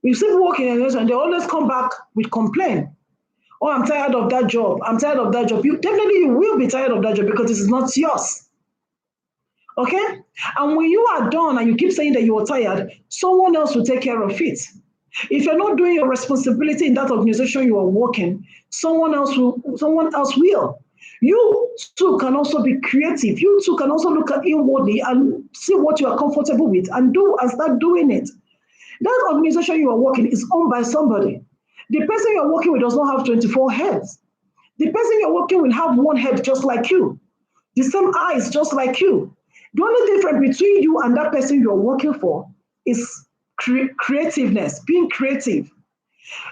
you see people work in an organization, they always come back with complaint. Oh, I'm tired of that job. I'm tired of that job. You will be tired of that job because this is not yours. Okay? And when you are done and you keep saying that you are tired, someone else will take care of it. If you're not doing your responsibility in that organization you are working, someone else will. You too can also be creative. You too can also look at inwardly and see what you are comfortable with and start doing it. That organization you are working is owned by somebody. The person you're working with does not have 24 heads. The person you're working with have one head just like you. The same eyes just like you. The only difference between you and that person you're working for is creativeness, being creative.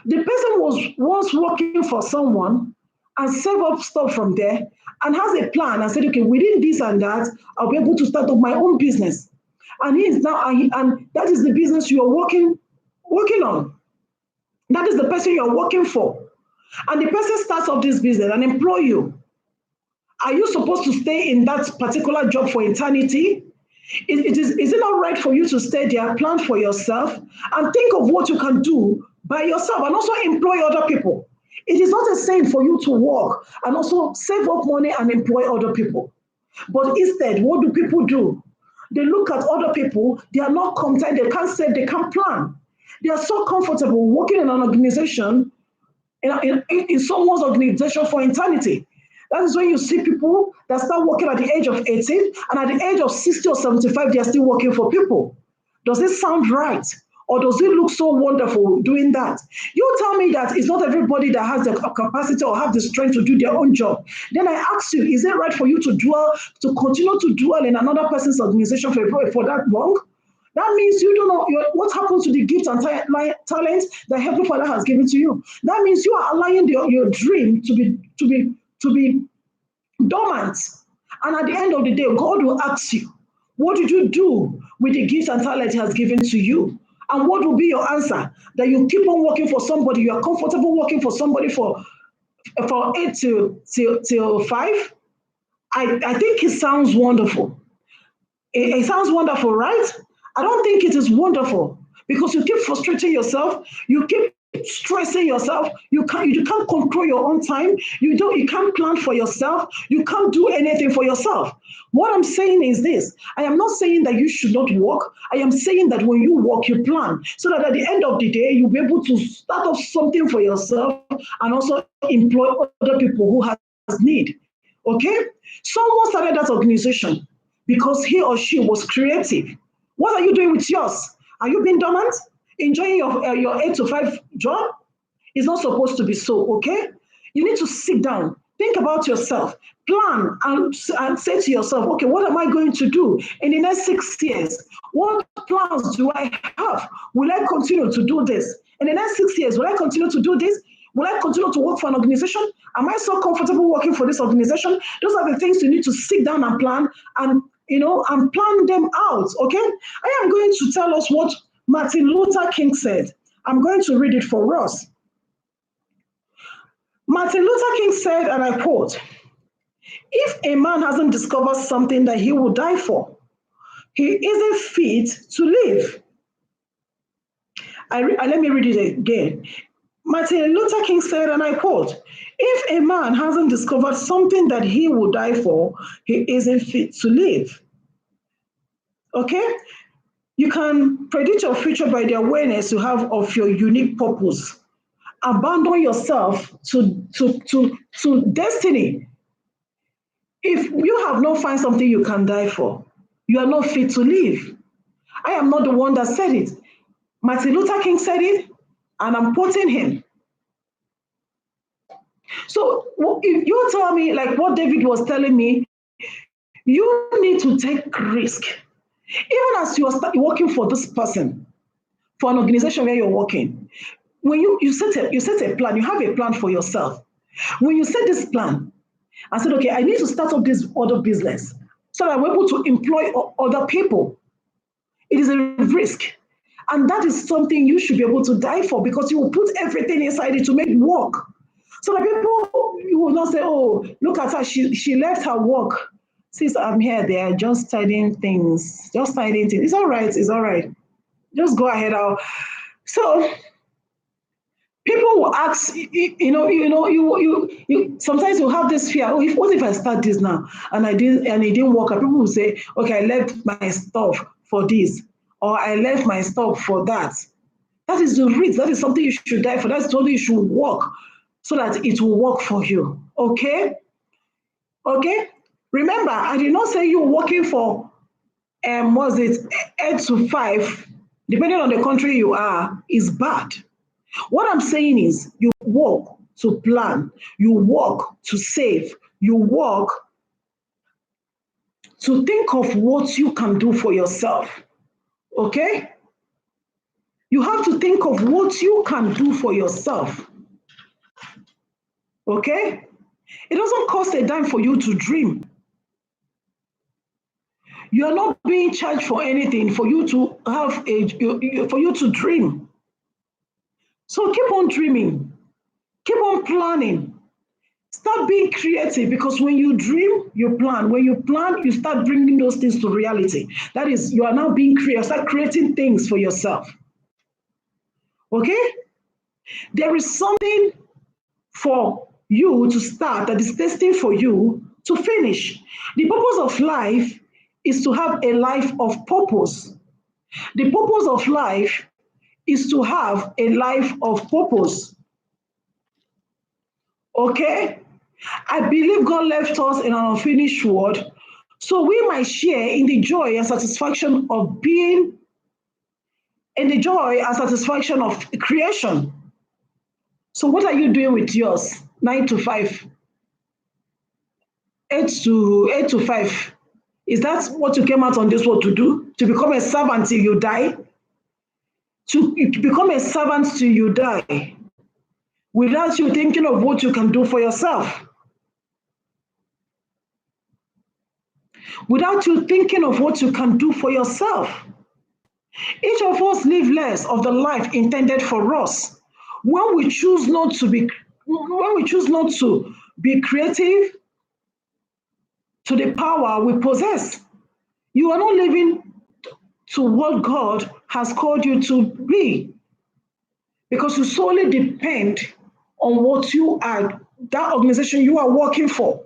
The person was once working for someone and save up stuff from there and has a plan and said, okay, within this and that, I'll be able to start up my own business. And he is now, and that is the business you are working on. That is the person you are working for. And the person starts up this business and employ you. Are you supposed to stay in that particular job for eternity? Is it not right for you to stay there, plan for yourself, and think of what you can do by yourself and also employ other people? It is not a sin for you to work and also save up money and employ other people. But instead, what do people do? They look at other people, they are not content, they can't save, they can't plan. They are so comfortable working in an organization, in someone's organization for eternity. That is when you see people that start working at the age of 18 and at the age of 60 or 75, they are still working for people. Does it sound right? Or does it look so wonderful doing that? You tell me that it's not everybody that has the capacity or have the strength to do their own job. Then I ask you, is it right for you to continue to dwell in another person's organization for that long? That means you don't know what happens to the gifts and talents that Heavenly Father has given to you. That means you are allowing your dream to be dormant. And at the end of the day, God will ask you, what did you do with the gifts and talent He has given to you? And what will be your answer? That you keep on working for somebody, you are comfortable working for somebody for 8 till 5? I think it sounds wonderful. It sounds wonderful, right? I don't think it is wonderful because you keep frustrating yourself, you keep stressing yourself, you can't control your own time, you can't plan for yourself, you can't do anything for yourself. What I'm saying is this: I am not saying that you should not work. I am saying that when you work, you plan, so that at the end of the day, you'll be able to start off something for yourself and also employ other people who has need. Okay? Someone started that organization because he or she was creative. What are you doing with yours? Are you being dormant? Enjoying your 8 to 5 job? It's not supposed to be so, okay? You need to sit down, think about yourself, plan, and say to yourself, okay, what am I going to do in the next 6 years? What plans do I have? Will I continue to do this? In the next 6 years, will I continue to do this? Will I continue to work for an organization? Am I so comfortable working for this organization? Those are the things you need to sit down and plan and and plan them out. Okay? I am going to tell us what Martin Luther King said. I'm going to read it for us. Martin Luther King said, and I quote, "If a man hasn't discovered something that he will die for, he isn't fit to live." Let me read it again. Martin Luther King said, and I quote, "If a man hasn't discovered something that he will die for, he isn't fit to live." Okay? You can predict your future by the awareness you have of your unique purpose. Abandon yourself to destiny. If you have not found something you can die for, you are not fit to live. I am not the one that said it. Martin Luther King said it, and I'm quoting him. So if you tell me, like what David was telling me, you need to take risk. Even as you are working for this person, for an organization where you're working, when you set a plan, you have a plan for yourself. When you set this plan, I said, okay, I need to start up this other business so that I'm able to employ other people. It is a risk. And that is something you should be able to die for, because you will put everything inside it to make it work. So that people, you will not say, oh, look at her, she left her work. Since I'm here, they are just tidying things, It's all right, it's all right. Just go ahead. So people will ask, you sometimes you have this fear. Oh, what if I start this now and it didn't work? And people will say, okay, I left my stuff for this, or I left my stuff for that. That is the risk. That is something you should die for. That's something you should work so that it will work for you. Okay? Okay? Remember, I did not say you're working for 8 to 5, depending on the country you are, is bad. What I'm saying is you work to plan, you work to save, you work to think of what you can do for yourself. Okay? You have to think of what you can do for yourself. Okay? It doesn't cost a dime for you to dream. You are not being charged for anything for you to for you to dream. So keep on dreaming. Keep on planning. Start being creative, because when you dream, you plan. When you plan, you start bringing those things to reality. That is, you are now being creative. Start creating things for yourself. Okay? There is something for you to start that is destined for you to finish. The purpose of life is to have a life of purpose. The purpose of life is to have a life of purpose. Okay? I believe God left us in an unfinished world so we might share in the joy and satisfaction of being, in the joy and satisfaction of creation. So what are you doing with yours? 9 to 5? 8 to 5. Is that what you came out on this world to do? To become a servant till you die? To become a servant till you die, without you thinking of what you can do for yourself. Without you thinking of what you can do for yourself. Each of us live less of the life intended for us when we choose not to be creative to the power we possess. You are not living to what God has called you to be, because you solely depend on what you are, that organization you are working for.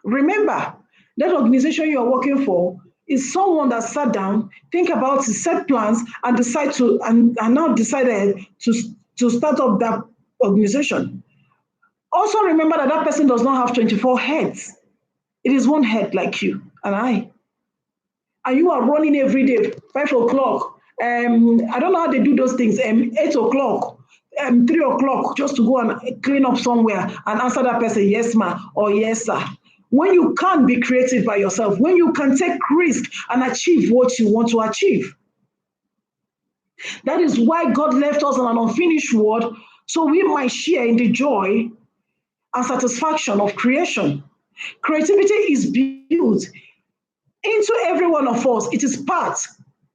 Remember, that organization you are working for is someone that sat down, think about his set plans, and now decided to start up that organization. Also remember that person does not have 24 heads. It is one head, like you and I. And you are running every day, 5 o'clock. I don't know how they do those things. 8 o'clock, 3 o'clock, just to go and clean up somewhere and answer that person, yes, ma, or yes, sir. When you can't be creative by yourself, when you can take risk and achieve what you want to achieve. That is why God left us in an unfinished world, so we might share in the joy and satisfaction of creation. Creativity is built into every one of us. It is part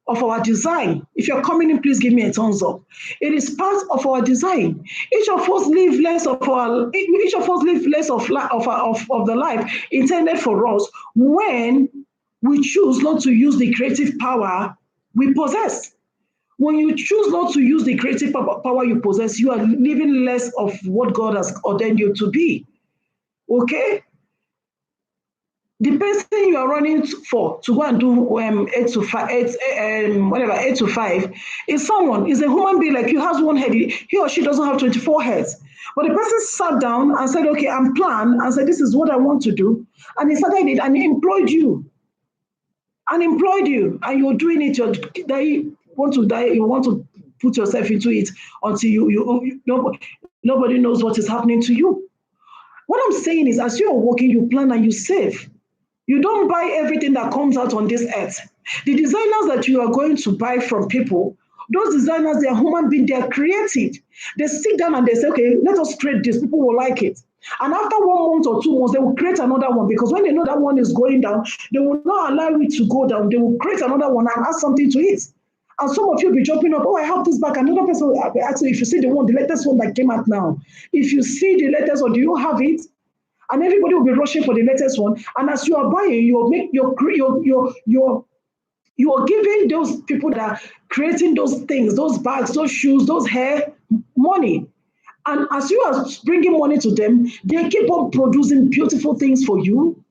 of our design. If you're coming in, please give me a thumbs up. It is part of our design. Each of us live less of the life intended for us when we choose not to use the creative power we possess. When you choose not to use the creative power you possess, you are living less of what God has ordained you to be. Okay? The person you are running for to go and do 8 to 5 is a human being like you, has one head. He or she doesn't have 24 heads. But the person sat down and said, okay, I'm planned, and said, this is what I want to do. And he started it and he employed you. And you're doing it. You want to put yourself into it until nobody knows what is happening to you. What I'm saying is, as you're working, you plan and you save. You don't buy everything that comes out on this earth. The designers that you are going to buy from people, those designers, they are human beings, they are creative. They sit down and they say, okay, let us trade this. People will like it. And after 1 month or 2 months, they will create another one, because when they know that one is going down, they will not allow it to go down. They will create another one and add something to it. And some of you will be jumping up, oh, I have this back. Another person will be asking, if you see the latest one that came out now, if you see the latest one, do you have it? And everybody will be rushing for the latest one. And as you are buying, you are giving those people that are creating those things, those bags, those shoes, those hair, money. And as you are bringing money to them, they keep on producing beautiful things for you.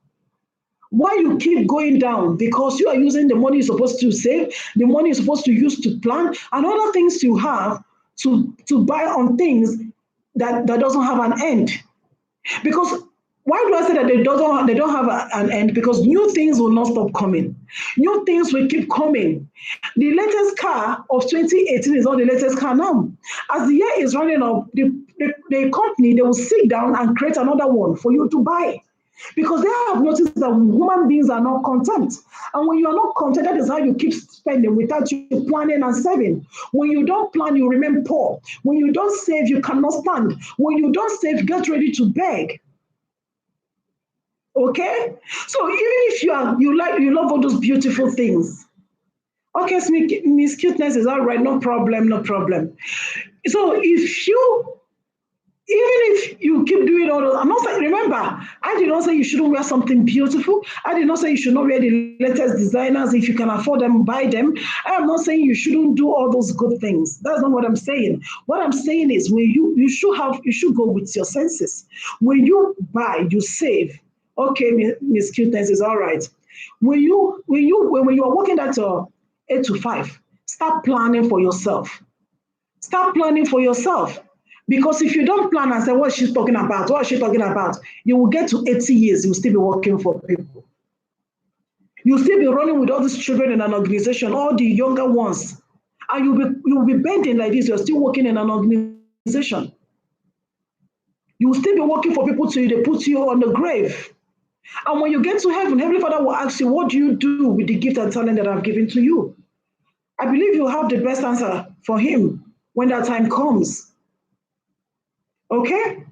Why you keep going down? Because you are using the money you're supposed to save, the money you're supposed to use to plan, and other things you have to buy on things that doesn't have an end. Because why do I say that they don't have an end? Because new things will not stop coming. New things will keep coming. The latest car of 2018 is not the latest car now. As the year is running up, the company, they will sit down and create another one for you to buy. Because they have noticed that human beings are not content. And when you are not content, that is how you keep spending without you planning and saving. When you don't plan, you remain poor. When you don't save, you cannot stand. When you don't save, get ready to beg. Okay? So even if you love all those beautiful things. Okay, Miss Cuteness is all right, no problem. So even if you keep doing all those, I'm not saying, remember, I did not say you shouldn't wear something beautiful. I did not say you should not wear the latest designers. If you can afford them, buy them. I am not saying you shouldn't do all those good things. That's not what I'm saying. What I'm saying is, when you should go with your senses. When you buy, you save. Okay, Miss Cuteness is all right. When you are working at 8 to 5, start planning for yourself. Start planning for yourself. Because if you don't plan and say, what she's talking about, you will get to 80 years, you'll still be working for people. You'll still be running with all these children in an organization, all the younger ones. And you'll be bending like this, you're still working in an organization. You will still be working for people till they put you on the grave. And when you get to heaven, Heavenly Father will ask you, what do you do with the gift and talent that I've given to you? I believe you'll have the best answer for him when that time comes. Okay?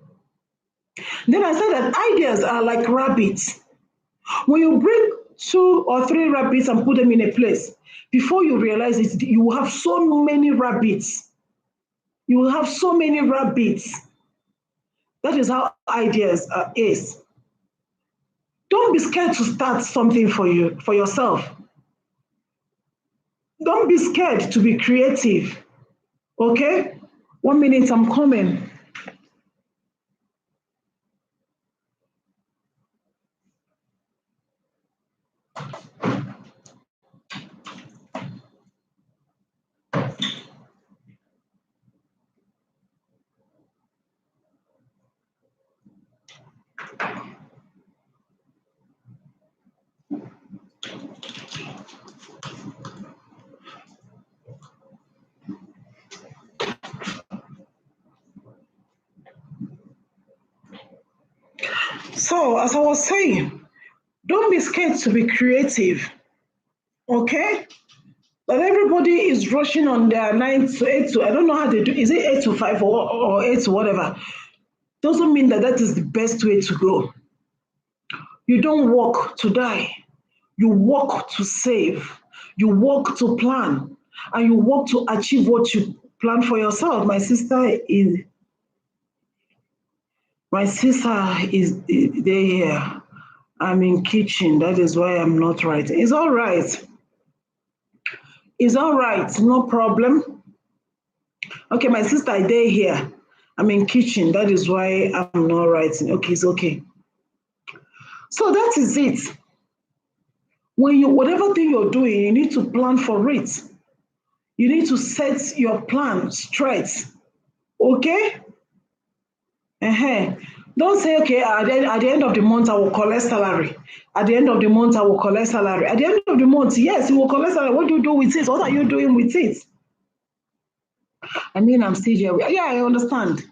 Then I said that ideas are like rabbits. When you bring 2 or 3 rabbits and put them in a place, before you realize it, you will have so many rabbits. You will have so many rabbits. That is how ideas is. Don't be scared to start something for yourself. Don't be scared to be creative. Okay? 1 minute, I'm coming. So, as I was saying, don't be scared to be creative. Okay? But everybody is rushing on their 9 to 8 to, I don't know how they do. Is it 8 to 5 or 8 to whatever? Doesn't mean that that is the best way to go. You don't work to die. You work to save. You work to plan. And you work to achieve what you plan for yourself. My sister is there here. I'm in kitchen. That is why I'm not writing. It's all right. It's all right. No problem. Okay, my sister is there here. I'm in kitchen. That is why I'm not writing. Okay, it's okay. So that is it. Whatever thing you're doing, you need to plan for it. You need to set your plan straight. Okay? Don't say, okay, at the end of the month, I will collect salary. At the end of the month, I will collect salary. At the end of the month, yes, you will collect salary. What do you do with it? What are you doing with it? I mean, I'm still here. Yeah, I understand.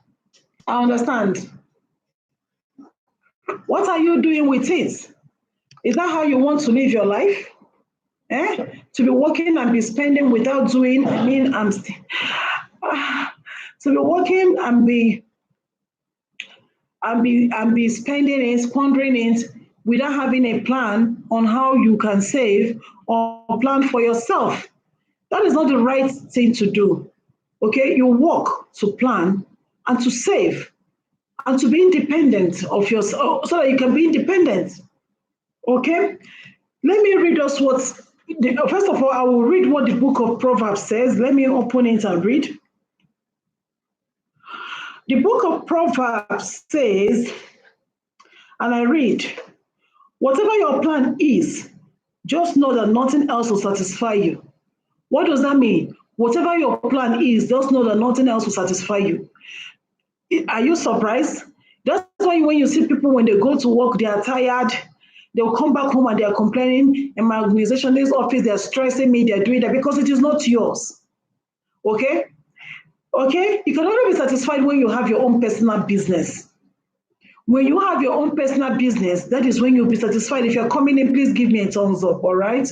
I understand. What are you doing with it? Is that how you want to live your life? To be working and be spending without doing, I mean, to be working and be spending it, squandering it without having a plan on how you can save or plan for yourself. That is not the right thing to do. Okay, you work to plan and to save and to be independent of yourself so that you can be independent. Okay, let me read us first of all, I will read what the book of Proverbs says. Let me open it and read. The book of Proverbs says, and I read, whatever your plan is, just know that nothing else will satisfy you. What does that mean? Whatever your plan is, just know that nothing else will satisfy you. Are you surprised? That's why when you see people, when they go to work, they are tired. They'll come back home and they are complaining. In my organization, this office, they're stressing me, they're doing that because it is not yours. Okay? Okay? You can only be satisfied when you have your own personal business. When you have your own personal business, that is when you'll be satisfied. If you're coming in, please give me a thumbs up, all right?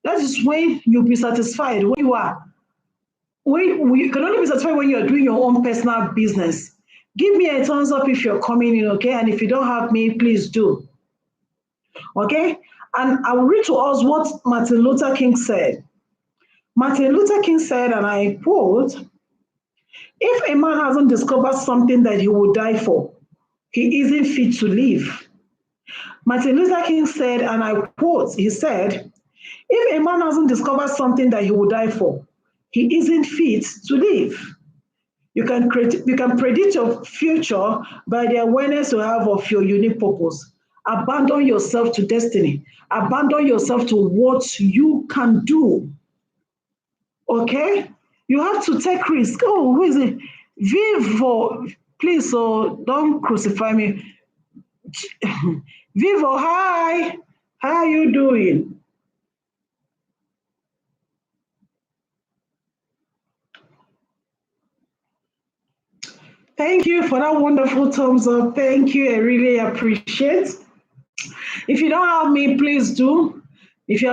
That is when you'll be satisfied. When you are, you can only be satisfied when you're doing your own personal business. Give me a thumbs up if you're coming in, okay? And if you don't have me, please do. Okay? And I will read to us what Martin Luther King said. Martin Luther King said, and I quote, if a man hasn't discovered something that he will die for, he isn't fit to live. Martin Luther King said, and I quote, he said, if a man hasn't discovered something that he will die for, he isn't fit to live. You can predict your future by the awareness you have of your unique purpose. Abandon yourself to destiny. Abandon yourself to what you can do. Okay? You have to take risk. Oh, who is it? Vivo, please, so don't crucify me. Vivo, hi. How are you doing? Thank you for that wonderful thumbs up. Thank you. I really appreciate. If you don't have me, please do. If you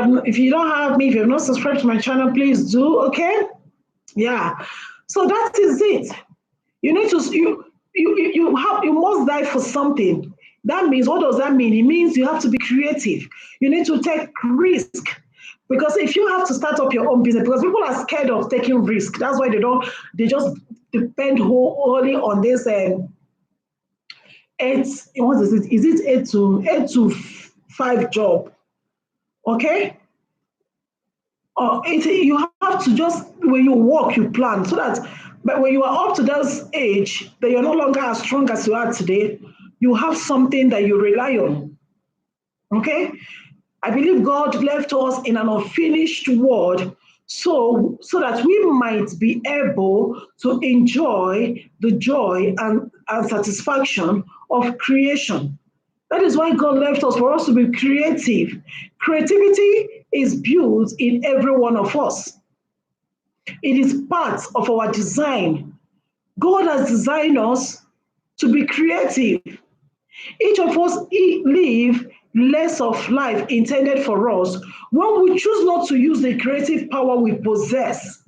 don't have me, if you have not subscribed to my channel, please do. Okay? Yeah. So that is it. You need to you must die for something. That means, what does that mean? It means you have to be creative. You need to take risk. Because if you have to start up your own business, because people are scared of taking risk. That's why they just depend wholly on this what is it? Is it 8 to 5 job? Okay? You have to just, when you work, you plan so that, but when you are up to that age, that you're no longer as strong as you are today, you have something that you rely on. Okay? I believe God left us in an unfinished world so that we might be able to enjoy the joy and satisfaction of creation. That is why God left us, for us to be creative. Creativity is built in every one of us. It is part of our design. God has designed us to be creative. Each of us live less of life intended for us when we choose not to use the creative power we possess.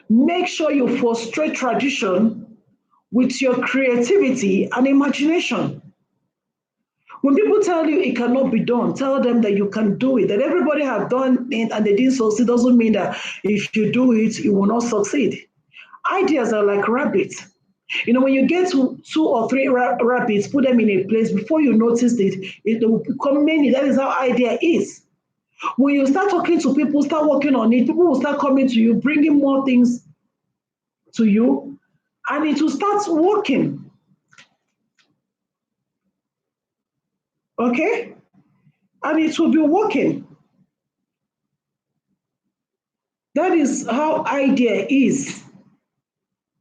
Make sure you frustrate tradition with your creativity and imagination. When people tell you it cannot be done, tell them that you can do it. That everybody have done it and they didn't succeed doesn't mean that if you do it, you will not succeed. Ideas are like rabbits. You know, when you get two or three rabbits, put them in a place, before you notice it will become many. That is how idea is. When you start talking to people, start working on it, people will start coming to you, bringing more things to you, and it will start working. Okay? And it will be working. That is how idea is.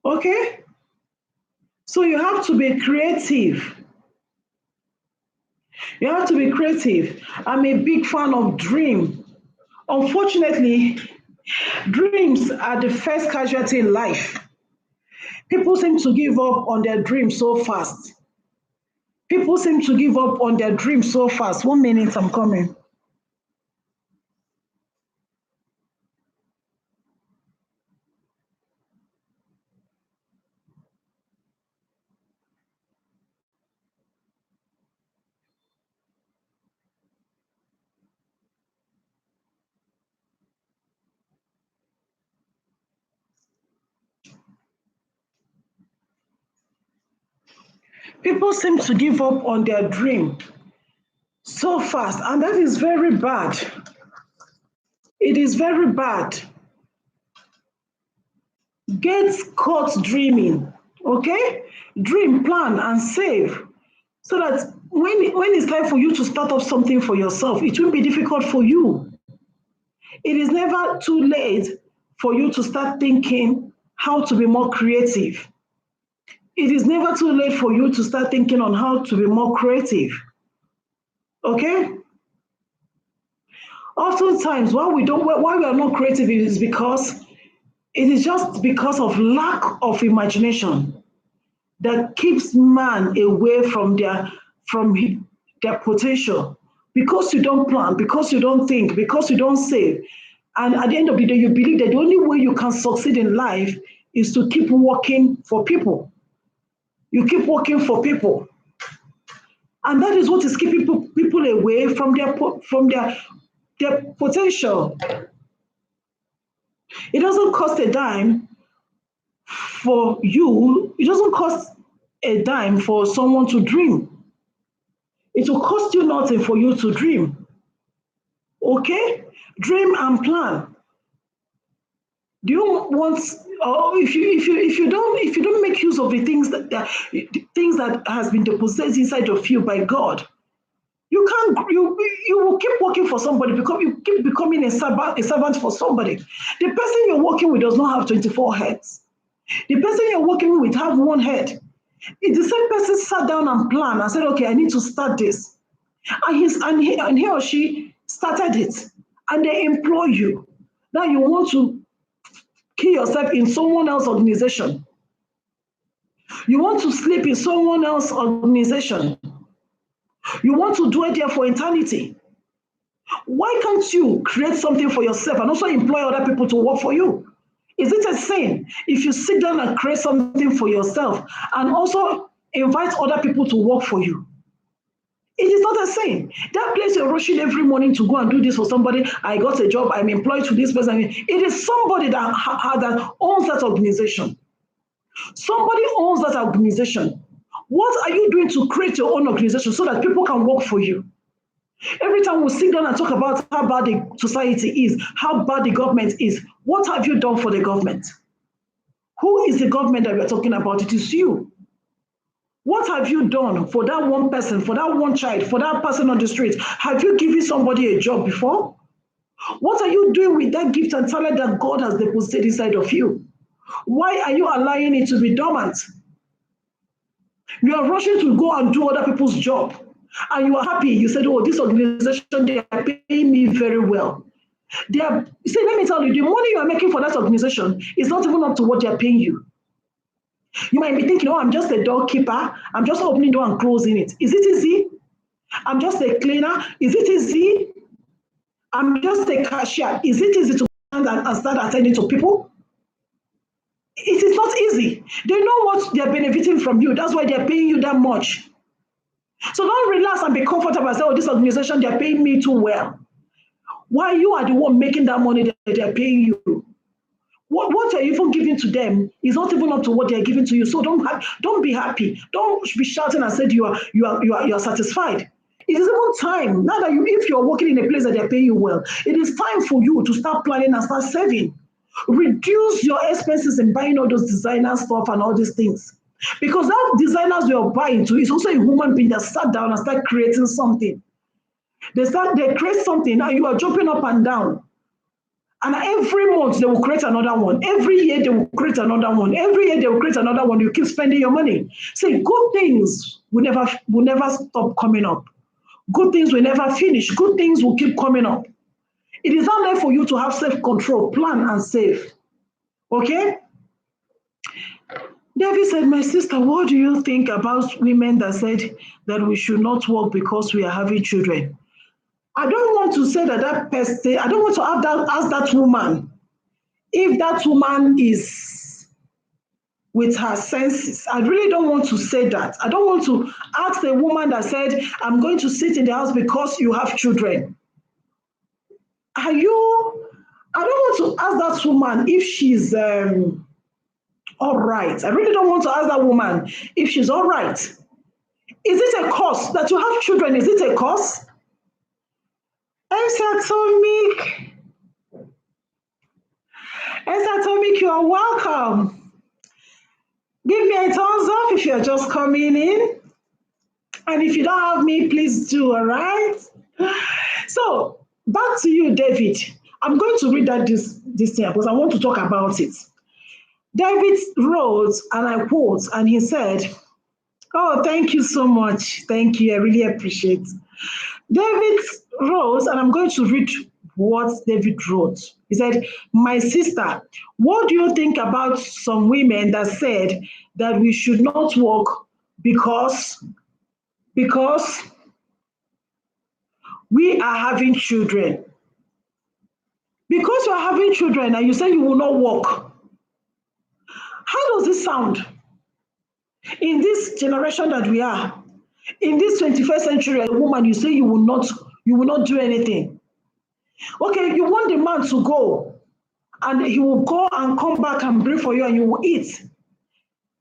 Okay? So you have to be creative. You have to be creative. I'm a big fan of dream. Unfortunately, dreams are the first casualty in life. People seem to give up on their dreams so fast. People seem to give up on their dreams so fast. 1 minute, I'm coming. People seem to give up on their dream so fast, and that is very bad. It is very bad. Get caught dreaming, okay? Dream, plan, and save so that when it's time for you to start up something for yourself, it won't be difficult for you. It is never too late for you to start thinking how to be more creative. It is never too late for you to start thinking on how to be more creative. Okay? Oftentimes, why we are not creative is because it is just because of lack of imagination that keeps man away from their potential. Because you don't plan, because you don't think, because you don't save. And at the end of the day, you believe that the only way you can succeed in life is to keep working for people. You keep working for people. And that is what is keeping people away from their potential. It doesn't cost a dime for you. It doesn't cost a dime for someone to dream. It will cost you nothing for you to dream. Okay? Dream and plan. Do you want? If you don't make use of the things that has been deposited inside of you by God, you will keep working for somebody because you keep becoming a servant for somebody. The person you're working with does not have 24 heads. The person you're working with have one head. If the same person sat down and planned and said, okay, I need to start this, and he or she started it, and they employ you. Now you want to kill yourself in someone else's organization. You want to sleep in someone else's organization. You want to dwell there for eternity. Why can't you create something for yourself and also employ other people to work for you? Is it a sin if you sit down and create something for yourself and also invite other people to work for you? It is not a sin. That place you're rushing every morning to go and do this for somebody, I got a job, I'm employed to this person. It is somebody that owns that organization. Somebody owns that organization. What are you doing to create your own organization so that people can work for you? Every time we sit down and talk about how bad the society is, how bad the government is, what have you done for the government? Who is the government that we're talking about? It is you. What have you done for that one person, for that one child, for that person on the street? Have you given somebody a job before? What are you doing with that gift and talent that God has deposited inside of you? Why are you allowing it to be dormant? You are rushing to go and do other people's job. And you are happy. You said, oh, this organization, they are paying me very well. Let me tell you, the money you are making for that organization is not even up to what they are paying you. You might be thinking, oh, I'm just a doorkeeper. I'm just opening door and closing it. Is it easy? I'm just a cleaner. Is it easy? I'm just a cashier. Is it easy to stand and start attending to people? It is not easy. They know what they're benefiting from you. That's why they're paying you that much. So don't relax and be comfortable and say, oh, this organization, they're paying me too well. Why you are the one making that money that they're paying you? What you're even giving to them is not even up to what they're giving to you. So don't be happy. Don't be shouting and say you are satisfied. It is even time now that if you're working in a place that they're paying you well, it is time for you to start planning and start saving. Reduce your expenses in buying all those designer stuff and all these things. Because that designers you're buying to is also a human being that sat down and start creating something. They create something and you are jumping up and down. And every month they will create another one. Every year they will create another one. Every year they will create another one. You keep spending your money. See, good things will never stop coming up. Good things will never finish. Good things will keep coming up. It is not there for you to have self-control, plan and save. Okay? David said, my sister, what do you think about women that said that we should not work because we are having children? I don't want to say that person, I don't want to ask that woman if that woman is with her senses. I really don't want to say that. I don't want to ask a woman that said, I'm going to sit in the house because you have children. I don't want to ask that woman if she's all right. I really don't want to ask that woman if she's all right. Is it a cause that you have children? Is it a cause? Atomic, you are welcome. Give me a thumbs up if you're just coming in. And if you don't have me, please do, all right? So, back to you, David. I'm going to read that this thing because I want to talk about it. David wrote, and I quote, and he said, oh, thank you so much. Thank you. I really appreciate it. David wrote, and I'm going to read what David wrote. He said, my sister, what do you think about some women that said that we should not work because we are having children? Because you are having children and you say you will not work. How does this sound? In this generation that we are, in this 21st century, a woman, you say you will not do anything. Okay, you want the man to go, and he will go and come back and bring for you, and you will eat.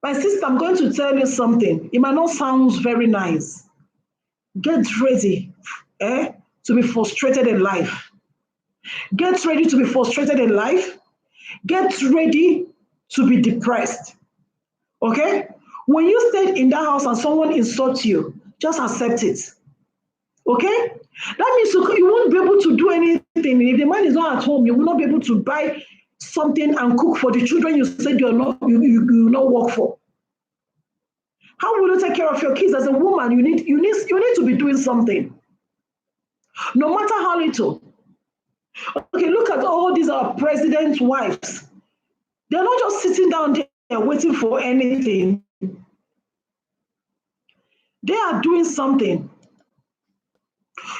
My sister, I'm going to tell you something. It might not sound very nice. Get ready to be frustrated in life. Get ready to be frustrated in life. Get ready to be depressed. Okay? When you stay in that house and someone insults you, just accept it. Okay? That means you won't be able to do anything. If the man is not at home, you will not be able to buy something and cook for the children you said you will not work for. How will you take care of your kids? As a woman, you need to be doing something. No matter how little. Okay, look at all these president's wives. They're not just sitting down there waiting for anything. They are doing something.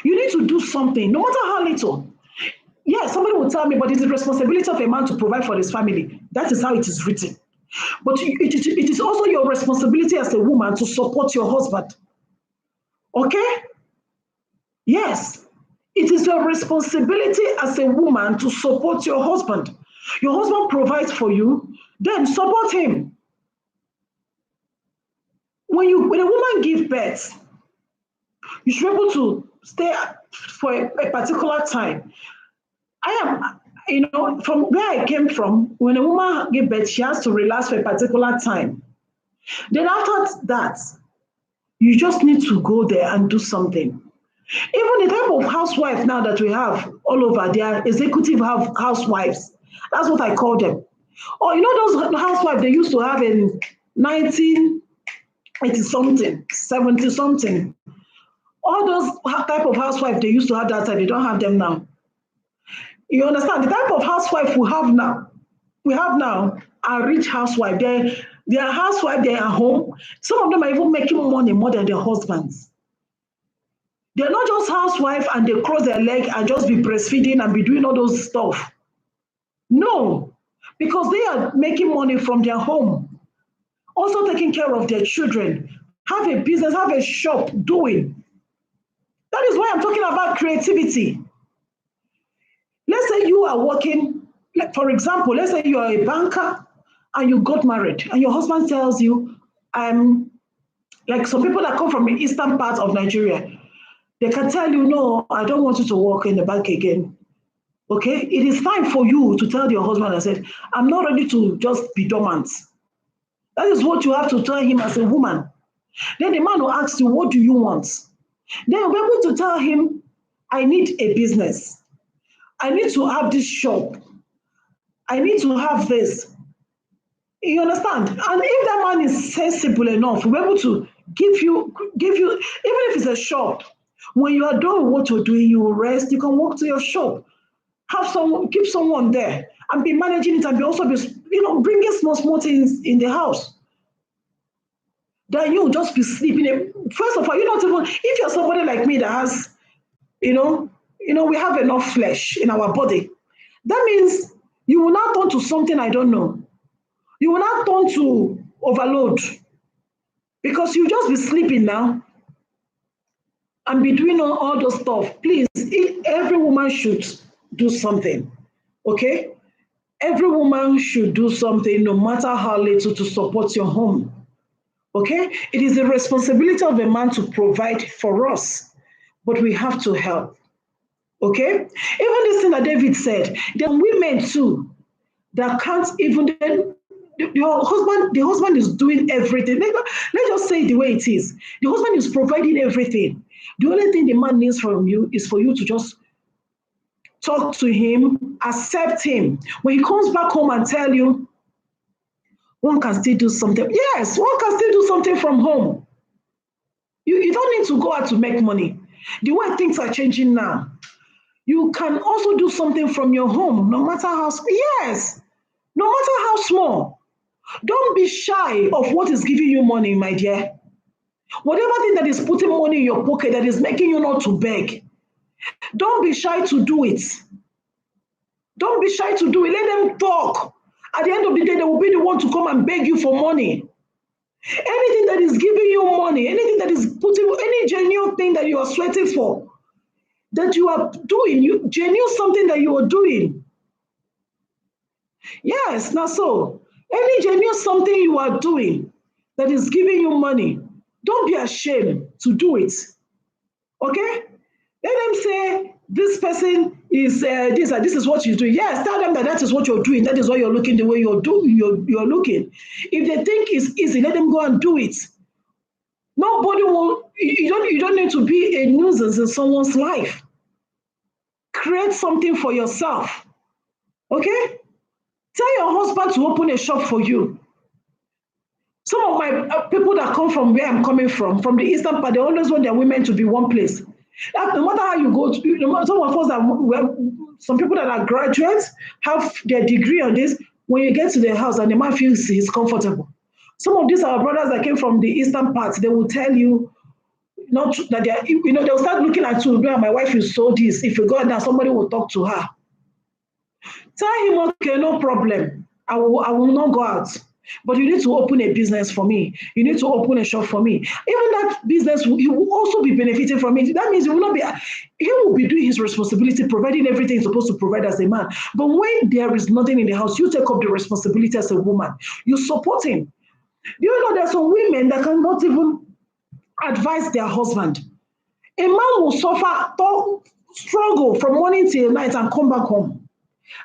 You need to do something, no matter how little. Yeah, somebody will tell me, but it's the responsibility of a man to provide for his family. That is how it is written. But it is also your responsibility as a woman to support your husband. Okay? Yes. It is your responsibility as a woman to support your husband. Your husband provides for you, then support him. When a woman gives birth, you should be able to stay for a particular time. From where I came from, when a woman gives birth, she has to relax for a particular time. Then after that, you just need to go there and do something. Even the type of housewife now that we have all over, they are executive housewives. That's what I call them. Or those housewives they used to have in 1980-something, 70-something. All those type of housewives they used to have that time, they don't have them now. You understand? The type of housewife we have now are rich housewives. They are housewives, they are home. Some of them are even making money more than their husbands. They're not just housewife and they cross their leg and just be breastfeeding and be doing all those stuff. No, because they are making money from their home, also taking care of their children, have a business, have a shop doing. That is why I'm talking about creativity. Let's say you are working, like for example, let's say you are a banker and you got married and your husband tells you, like some people that come from the eastern part of Nigeria, they can tell you, no, I don't want you to work in the bank again. Okay? It is time for you to tell your husband, I said, I'm not ready to just be dormant. That is what you have to tell him as a woman. Then the man will ask you, what do you want? Then you'll be able to tell him, I need a business. I need to have this shop. I need to have this. You understand? And if that man is sensible enough, he'll be able to give you, even if it's a shop, when you are doing what you're doing, you will rest, you can walk to your shop, have someone, keep someone there, and be managing it and bringing small things in the house. Then you just be sleeping. First of all, you're not even, if you're somebody like me that has, we have enough flesh in our body, that means you will not turn to something I don't know. You will not turn to overload because you just be sleeping now and be doing all those stuff. Please, every woman should do something, okay? Every woman should do something, no matter how little, to support your home, okay? It is the responsibility of a man to provide for us, but we have to help, okay? Even this thing that David said, there are women too that can't even, the husband is doing everything. Let's just say it the way it is. The husband is providing everything. The only thing the man needs from you is for you to just talk to him, accept him. When he comes back home and tell you, one can still do something. Yes, one can still do something from home. You don't need to go out to make money. The way things are changing now, you can also do something from your home, no matter how small. Yes, no matter how small. Don't be shy of what is giving you money, my dear. Whatever thing that is putting money in your pocket, that is making you not to beg, don't be shy to do it. Don't be shy to do it. Let them talk. At the end of the day, they will be the one to come and beg you for money. Anything that is giving you money, anything that is putting, any genuine thing that you are sweating for, that you are doing, genuine something that you are doing. Yes, now so. Any genuine something you are doing that is giving you money, don't be ashamed to do it. Okay? Let them say, this person is this is what you're doing. Yes, tell them that is what you're doing. That is why you're looking the way you're looking. If they think it's easy, let them go and do it. Nobody will, you don't need to be a nuisance in someone's life. Create something for yourself. Okay? Tell your husband to open a shop for you. Some of my people that come from where I'm coming from the eastern part, they always want their women to be one place. No matter how you go, some of us some people that are graduates have their degree on this. When you get to their house and the man feels he's comfortable. Some of these are brothers that came from the eastern part. They will tell you not that they'll start looking at you. My wife is so this. If you go out there, somebody will talk to her. Tell him, okay, no problem. I will not go out. But you need to open a business for me. You need to open a shop for me. Even that business, he will also be benefiting from it. That means he will be doing his responsibility, providing everything he's supposed to provide as a man. But when there is nothing in the house, you take up the responsibility as a woman. You support him. You know, there are some women that cannot even advise their husband. A man will suffer, struggle from morning till night and come back home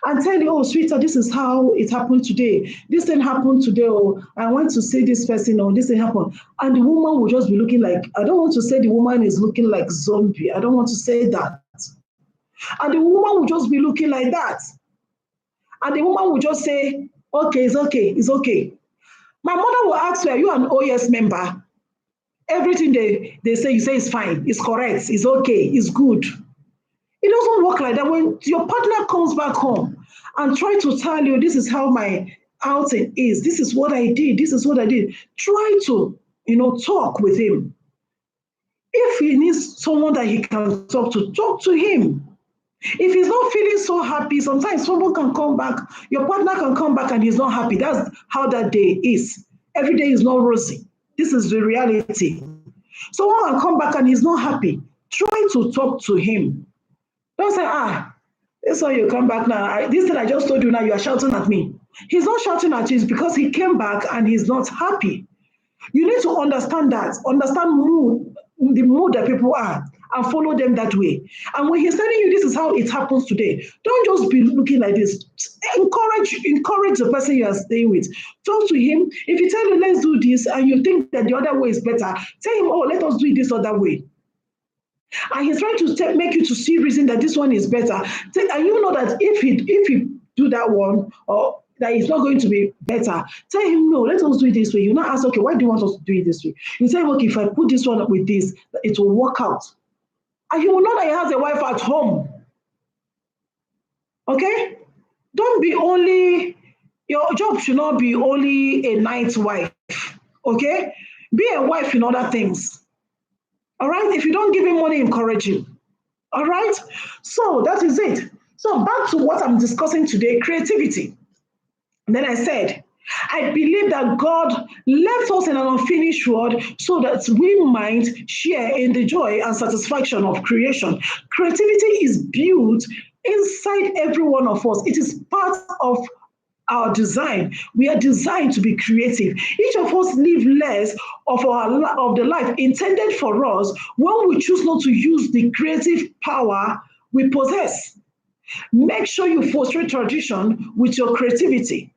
and tell you, oh, sweetheart, this is how it happened today. This thing happened today, or I want to see this person, or this thing happened. And the woman will just be looking like, I don't want to say the woman is looking like zombie. I don't want to say that. And the woman will just be looking like that. And the woman will just say, okay, it's okay, it's okay. My mother will ask her, are you an OS member? Everything they say, you say it's fine, it's correct, it's okay, it's good. It doesn't work like that. When your partner comes back home and try to tell you, this is how my outing is, this is what I did, this is what I did, try to, talk with him. If he needs someone that he can talk to him. If he's not feeling so happy, sometimes someone can come back, your partner can come back and he's not happy. That's how that day is. Every day is not rosy. This is the reality. Someone can come back and he's not happy. Try to talk to him. Don't say, this one you come back now. This thing I just told you now, you are shouting at me. He's not shouting at you, it's because he came back and he's not happy. You need to understand that, understand the mood that people are, and follow them that way. And when he's telling you this is how it happens today, don't just be looking like this. Encourage the person you are staying with. Talk to him. If he tell you let's do this and you think that the other way is better, tell him, oh, let us do it this other way. And he's trying to make you to see reason that this one is better. And you know that if he do that one, or that it's not going to be better, tell him, no, let us do it this way. You not ask, okay, why do you want us to do it this way? You say, okay, if I put this one up with this, it will work out. And he will know that he has a wife at home. Okay? Don't be only, your job should not be only a night wife. Okay? Be a wife in other things. All right? If you don't give him money, encourage him. All right? So that is it. So back to what I'm discussing today, creativity. And then I said, I believe that God left us in an unfinished world so that we might share in the joy and satisfaction of creation. Creativity is built inside every one of us. It is part of our design. We are designed to be creative. Each of us live less of the life intended for us when we choose not to use the creative power we possess. Make sure you foster tradition with your creativity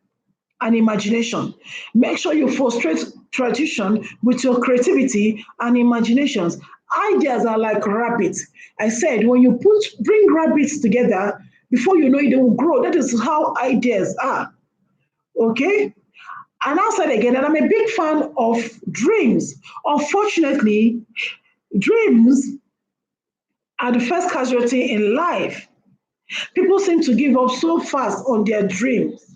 and imagination. Make sure you foster tradition with your creativity and imaginations. Ideas are like rabbits. I said, when you bring rabbits together, before you know it, they will grow. That is how ideas are. Okay? And I'll say it again, and I'm a big fan of dreams. Unfortunately, dreams are the first casualty in life. People seem to give up so fast on their dreams.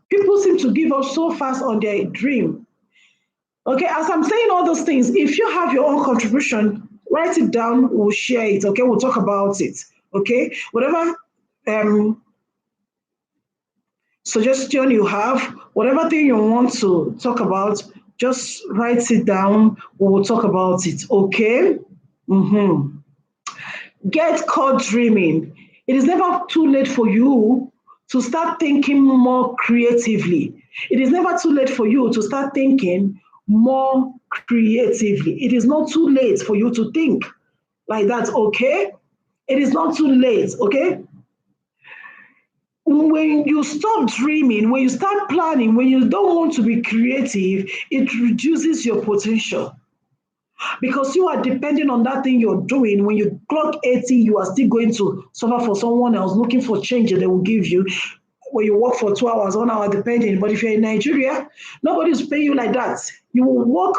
People seem to give up so fast on their dream. Okay, as I'm saying all those things, if you have your own contribution, write it down, we'll share it, okay? We'll talk about it, okay? Whatever suggestion you have, whatever thing you want to talk about, just write it down, we'll talk about it, okay? Get caught dreaming. It is never too late for you to start thinking more creatively. It is never too late for you to start thinking more creatively. It is not too late for you to think like that, okay? It is not too late, okay? When you stop dreaming, when you start planning, when you don't want to be creative, it reduces your potential. Because you are depending on that thing you're doing. When you clock 80, you are still going to suffer for someone else looking for change that they will give you. When you work for 2 hours, 1 hour, depending. But if you're in Nigeria, nobody's paying you like that. You will work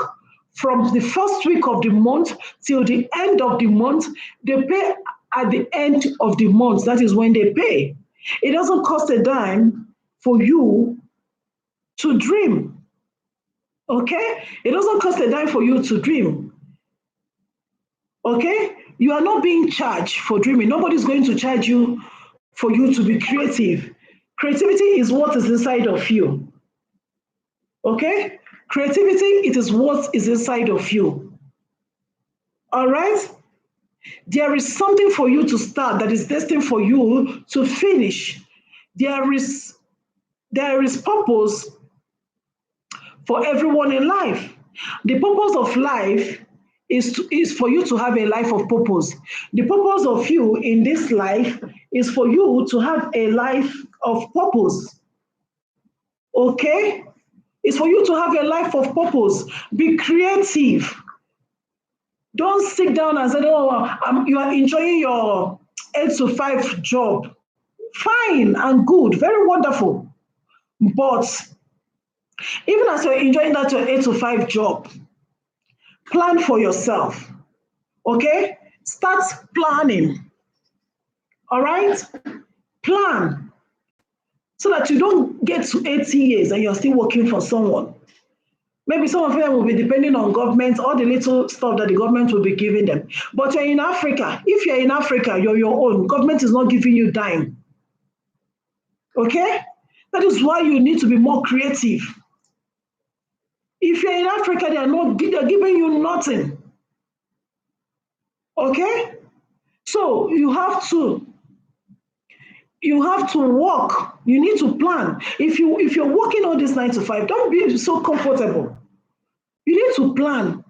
from the first week of the month till the end of the month. They pay at the end of the month. That is when they pay. It doesn't cost a dime for you to dream. Okay? It doesn't cost a dime for you to dream. Okay? You are not being charged for dreaming. Nobody's going to charge you for you to be creative. Creativity is what is inside of you. Okay? Creativity, it is what is inside of you. All right? There is something for you to start that is destined for you to finish. There is purpose for everyone in life. The purpose of life is for you to have a life of purpose. The purpose of you in this life is for you to have a life of purpose. Okay? It's for you to have a life of purpose. Be creative. Don't sit down and say, oh, you are enjoying your 8 to 5 job. Fine and good, very wonderful. But even as you're enjoying that your 8 to 5 job, plan for yourself. Okay? Start planning. All right? Plan so that you don't get to 80 years and you're still working for someone. Maybe some of them will be depending on government, all the little stuff that the government will be giving them. But you're in Africa. If you're in Africa, you're your own. Government is not giving you dime. Okay? That is why you need to be more creative. If you're in Africa, they're giving you nothing. Okay? So you have to work. You need to plan. If you're working all this 9 to 5, don't be so comfortable. You need to plan.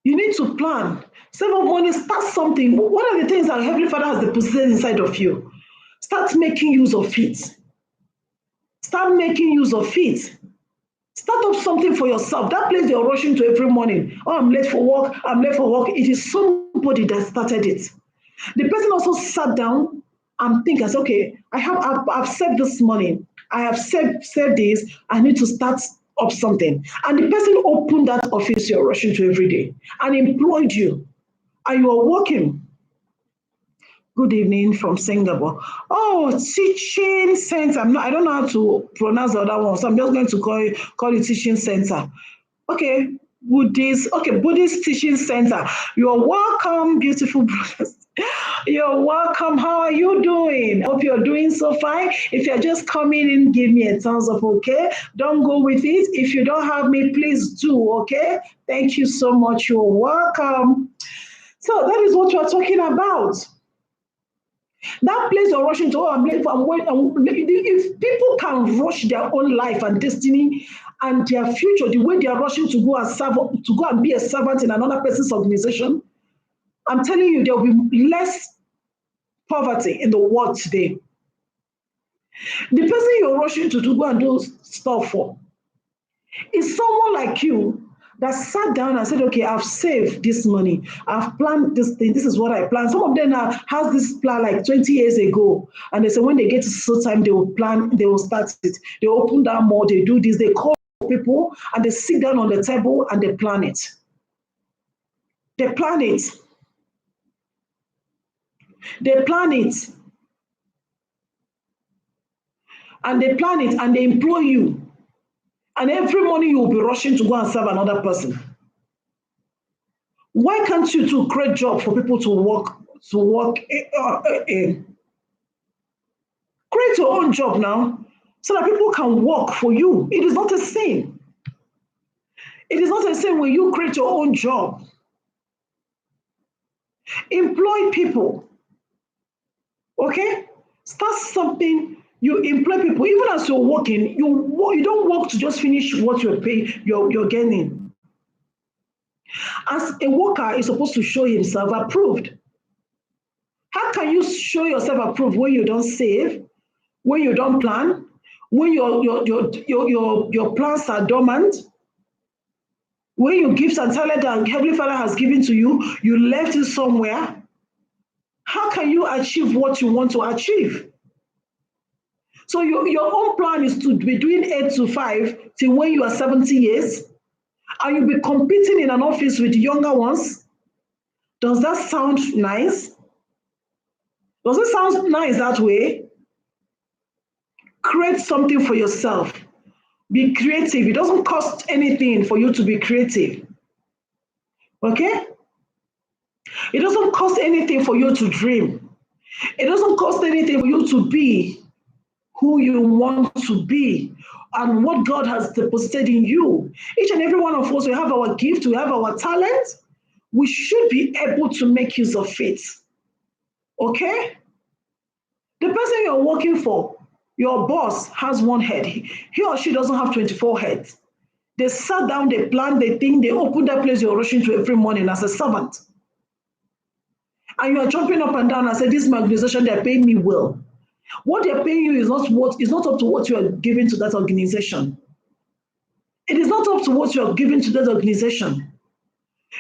You need to plan. Save up money, start something. One of the things that Heavenly Father has deposited inside of you, start making use of it. Start making use of it. Start up something for yourself. That place you're rushing to every morning. Oh, I'm late for work. I'm late for work. It is somebody that started it. The person also sat down and think as, okay, I've saved this money. I have saved this. I need to start up something. And the person opened that office you're rushing to every day and employed you. And you are working. Good evening from Singapore. Oh, teaching center. I don't know how to pronounce the other one, so I'm just going to call it teaching center. Okay, Buddhist teaching center. You're welcome, beautiful brothers. You're welcome. How are you doing? Hope you're doing so fine. If you're just coming in, give me a thumbs up, okay? Don't go with it. If you don't have me, please do, okay? Thank you so much. You're welcome. So that is what we're talking about. That place you're rushing to, if people can rush their own life and destiny and their future, the way they are rushing to go and be a servant in another person's organization, I'm telling you, there will be less poverty in the world today. The person you're rushing to go and do stuff for is someone like you that sat down and said, okay, I've saved this money. I've planned this thing. This is what I planned. Some of them has this plan like 20 years ago. And they say when they get to some time, they will start it. They open that mall, they do this, they call people and they sit down on the table and they plan it. They plan it. They plan it. And they plan it and they employ you. And every morning you will be rushing to go and serve another person. Why can't you to create job for people to work in? Create your own job now so that people can work for you. It is not a sin. It is not a sin when you create your own job. Employ people. Okay? Start something. You employ people. Even as you're working, you don't work to just finish what you're getting. As a worker is supposed to show himself approved. How can you show yourself approved when you don't save, when you don't plan, when your plans are dormant, when you give some talent that Heavenly Father has given to you, you left it somewhere? How can you achieve what you want to achieve? So your own plan is to be doing 8 to 5 till when you are 70 years, and you'll be competing in an office with the younger ones. Does that sound nice? Does it sound nice that way? Create something for yourself. Be creative. It doesn't cost anything for you to be creative. Okay? It doesn't cost anything for you to dream. It doesn't cost anything for you to be who you want to be and what God has deposited in you. Each and every one of us, we have our gift, we have our talent. We should be able to make use of it. Okay? The person you're working for, your boss has one head. He or she doesn't have 24 heads. They sat down, they planned, they think, they open that place you're rushing to every morning as a servant. And you are jumping up and down and say, this is my organization, they're paying me well. What they're paying you is not up to what you are giving to that organization. It is not up to what you are giving to that organization.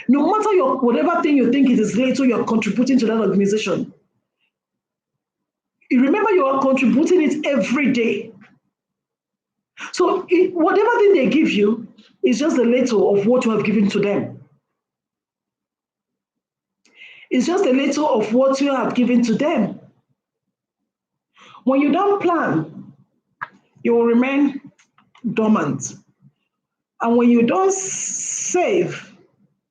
No matter whatever thing you think it is little, you're contributing to that organization. You remember you are contributing it every day. So whatever thing they give you is just a little of what you have given to them. It's just a little of what you have given to them. When you don't plan, you will remain dormant. And when you don't save,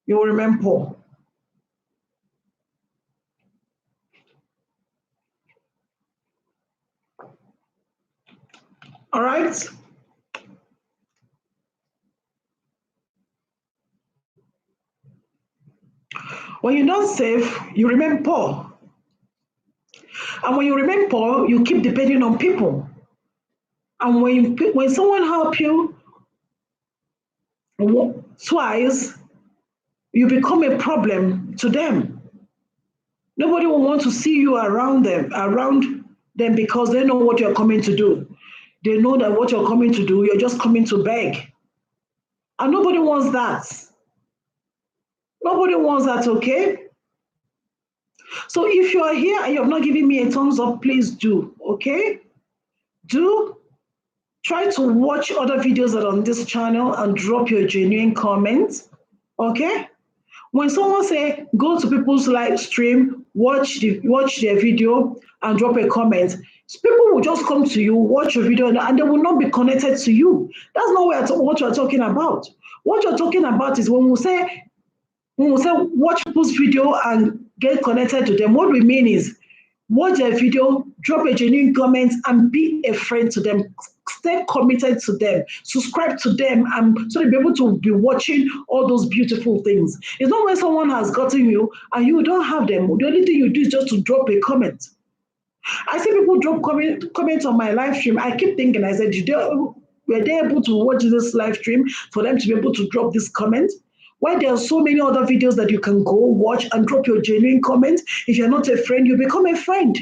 you will remain poor. All right? When you don't save, you remain poor. And when you remain poor, you keep depending on people. And when someone help you twice, you become a problem to them. Nobody will want to see you around them because they know what you're coming to do. They know that what you're coming to do, you're just coming to beg. And nobody wants that. Nobody wants that, okay? So if you are here and you have not given me a thumbs up, please do, okay? Do try to watch other videos that are on this channel and drop your genuine comments, okay? When someone say go to people's live stream, watch their video and drop a comment, people will just come to you, watch your video, and they will not be connected to you. That's not what you're talking about. What you're talking about is when we say watch people's video and get connected to them, what we mean is watch their video, drop a genuine comment, and be a friend to them. Stay committed to them, subscribe to them, and so they'll be able to be watching all those beautiful things. It's not when someone has gotten you and you don't have them. The only thing you do is just to drop a comment. I see people drop comments on my live stream. I keep thinking, I said, were they able to watch this live stream for them to be able to drop this comment? Why there are so many other videos that you can go watch and drop your genuine comment. If you're not a friend, you become a friend.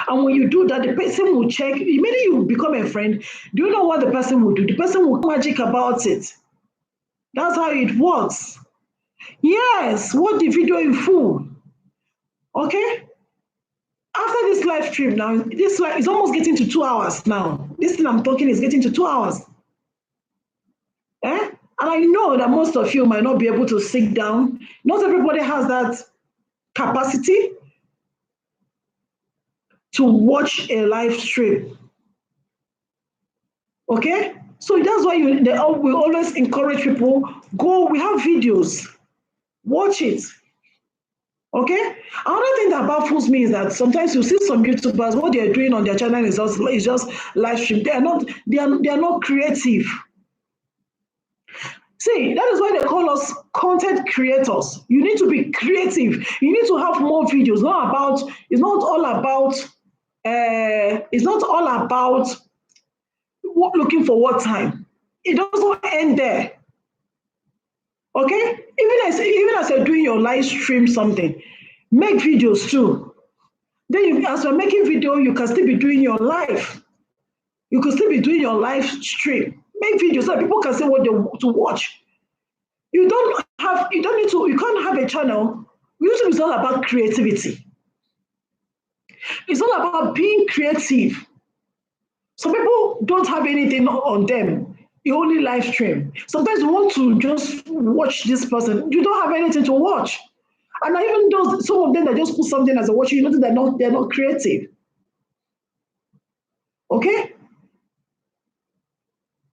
And when you do that, the person will check. Immediately you become a friend. Do you know what the person will do? The person will magic about it. That's how it works. Yes, watch the video in full. Okay? After this live stream now, this live is almost getting to 2 hours now. This thing I'm talking is getting to 2 hours. Eh? And I know that most of you might not be able to sit down. Not everybody has that capacity to watch a live stream. Okay? So that's why we always encourage people, go, we have videos, watch it. Okay? Another thing that baffles me is that sometimes you see some YouTubers, what they're doing on their channel is just live stream. They are not creative. See, that is why they call us content creators. You need to be creative. You need to have more videos. It's not all about looking for what time. It doesn't end there. Okay? Even as you're doing your live stream something, make videos too. Then as you're making video, you can still be doing your live. You can still be doing your live stream. Make videos so that people can see what they want to watch. You can't have a channel. YouTube is all about creativity. It's all about being creative. Some people don't have anything on them. You only live stream. Sometimes you want to just watch this person. You don't have anything to watch. And even though some of them that just put something as a watch, you know that they're not creative. Okay?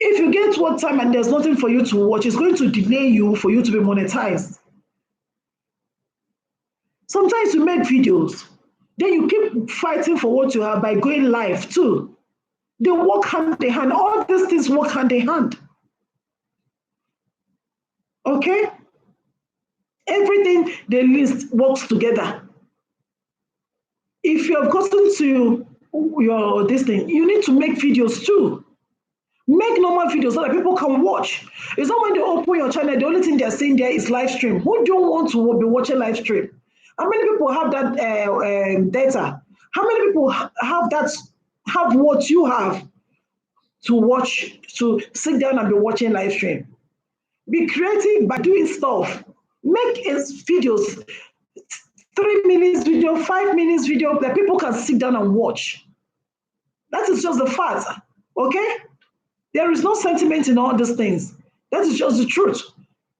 If you get one time and there's nothing for you to watch, it's going to delay you for you to be monetized. Sometimes you make videos, then you keep fighting for what you have by going live too. They work hand in hand. All these things work hand in hand. Okay? Everything they list works together. If you have gotten to your this thing, you need to make videos too. Make normal videos so that people can watch. It's not when they open your channel, the only thing they're seeing there is live stream. Who don't want to be watching live stream? How many people have that data? How many people have what you have to watch, to sit down and be watching live stream? Be creative by doing stuff. Make videos, 3 minutes video, 5 minutes video that people can sit down and watch. That is just the fact, okay? There is no sentiment in all these things. That is just the truth.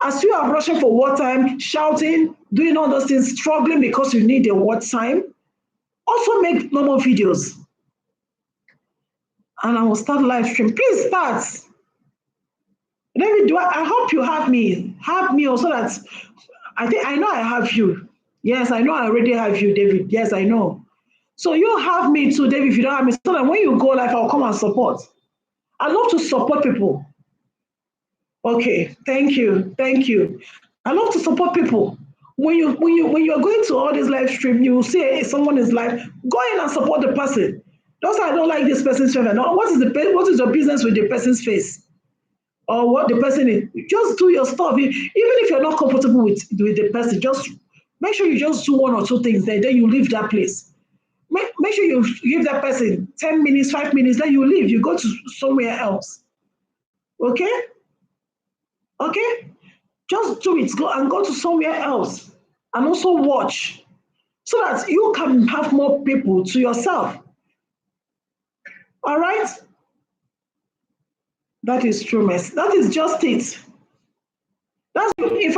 As you are rushing for what time, shouting, doing all those things, struggling because you need a what time, also make normal videos. And I will start live stream. Please start. David, I hope you have me. Have me also that I know I have you. Yes, I know I already have you, David. Yes, I know. So you have me too, David, if you don't have me. So that when you go live, I'll come and support. I love to support people. Okay, thank you. Thank you. I love to support people. When you're going to all this live stream, you see someone is live, go in and support the person. That's why I don't like this person's face. What is your business with the person's face? Or what the person is? Just do your stuff. Even if you're not comfortable with the person, just make sure you just do one or two things there, then you leave that place. Make sure you give that person 10 minutes, 5 minutes, then you leave. You go to somewhere else. Okay? Okay? Just do it. Go to somewhere else and also watch so that you can have more people to yourself. All right? That is true, mess. That is just it. That's if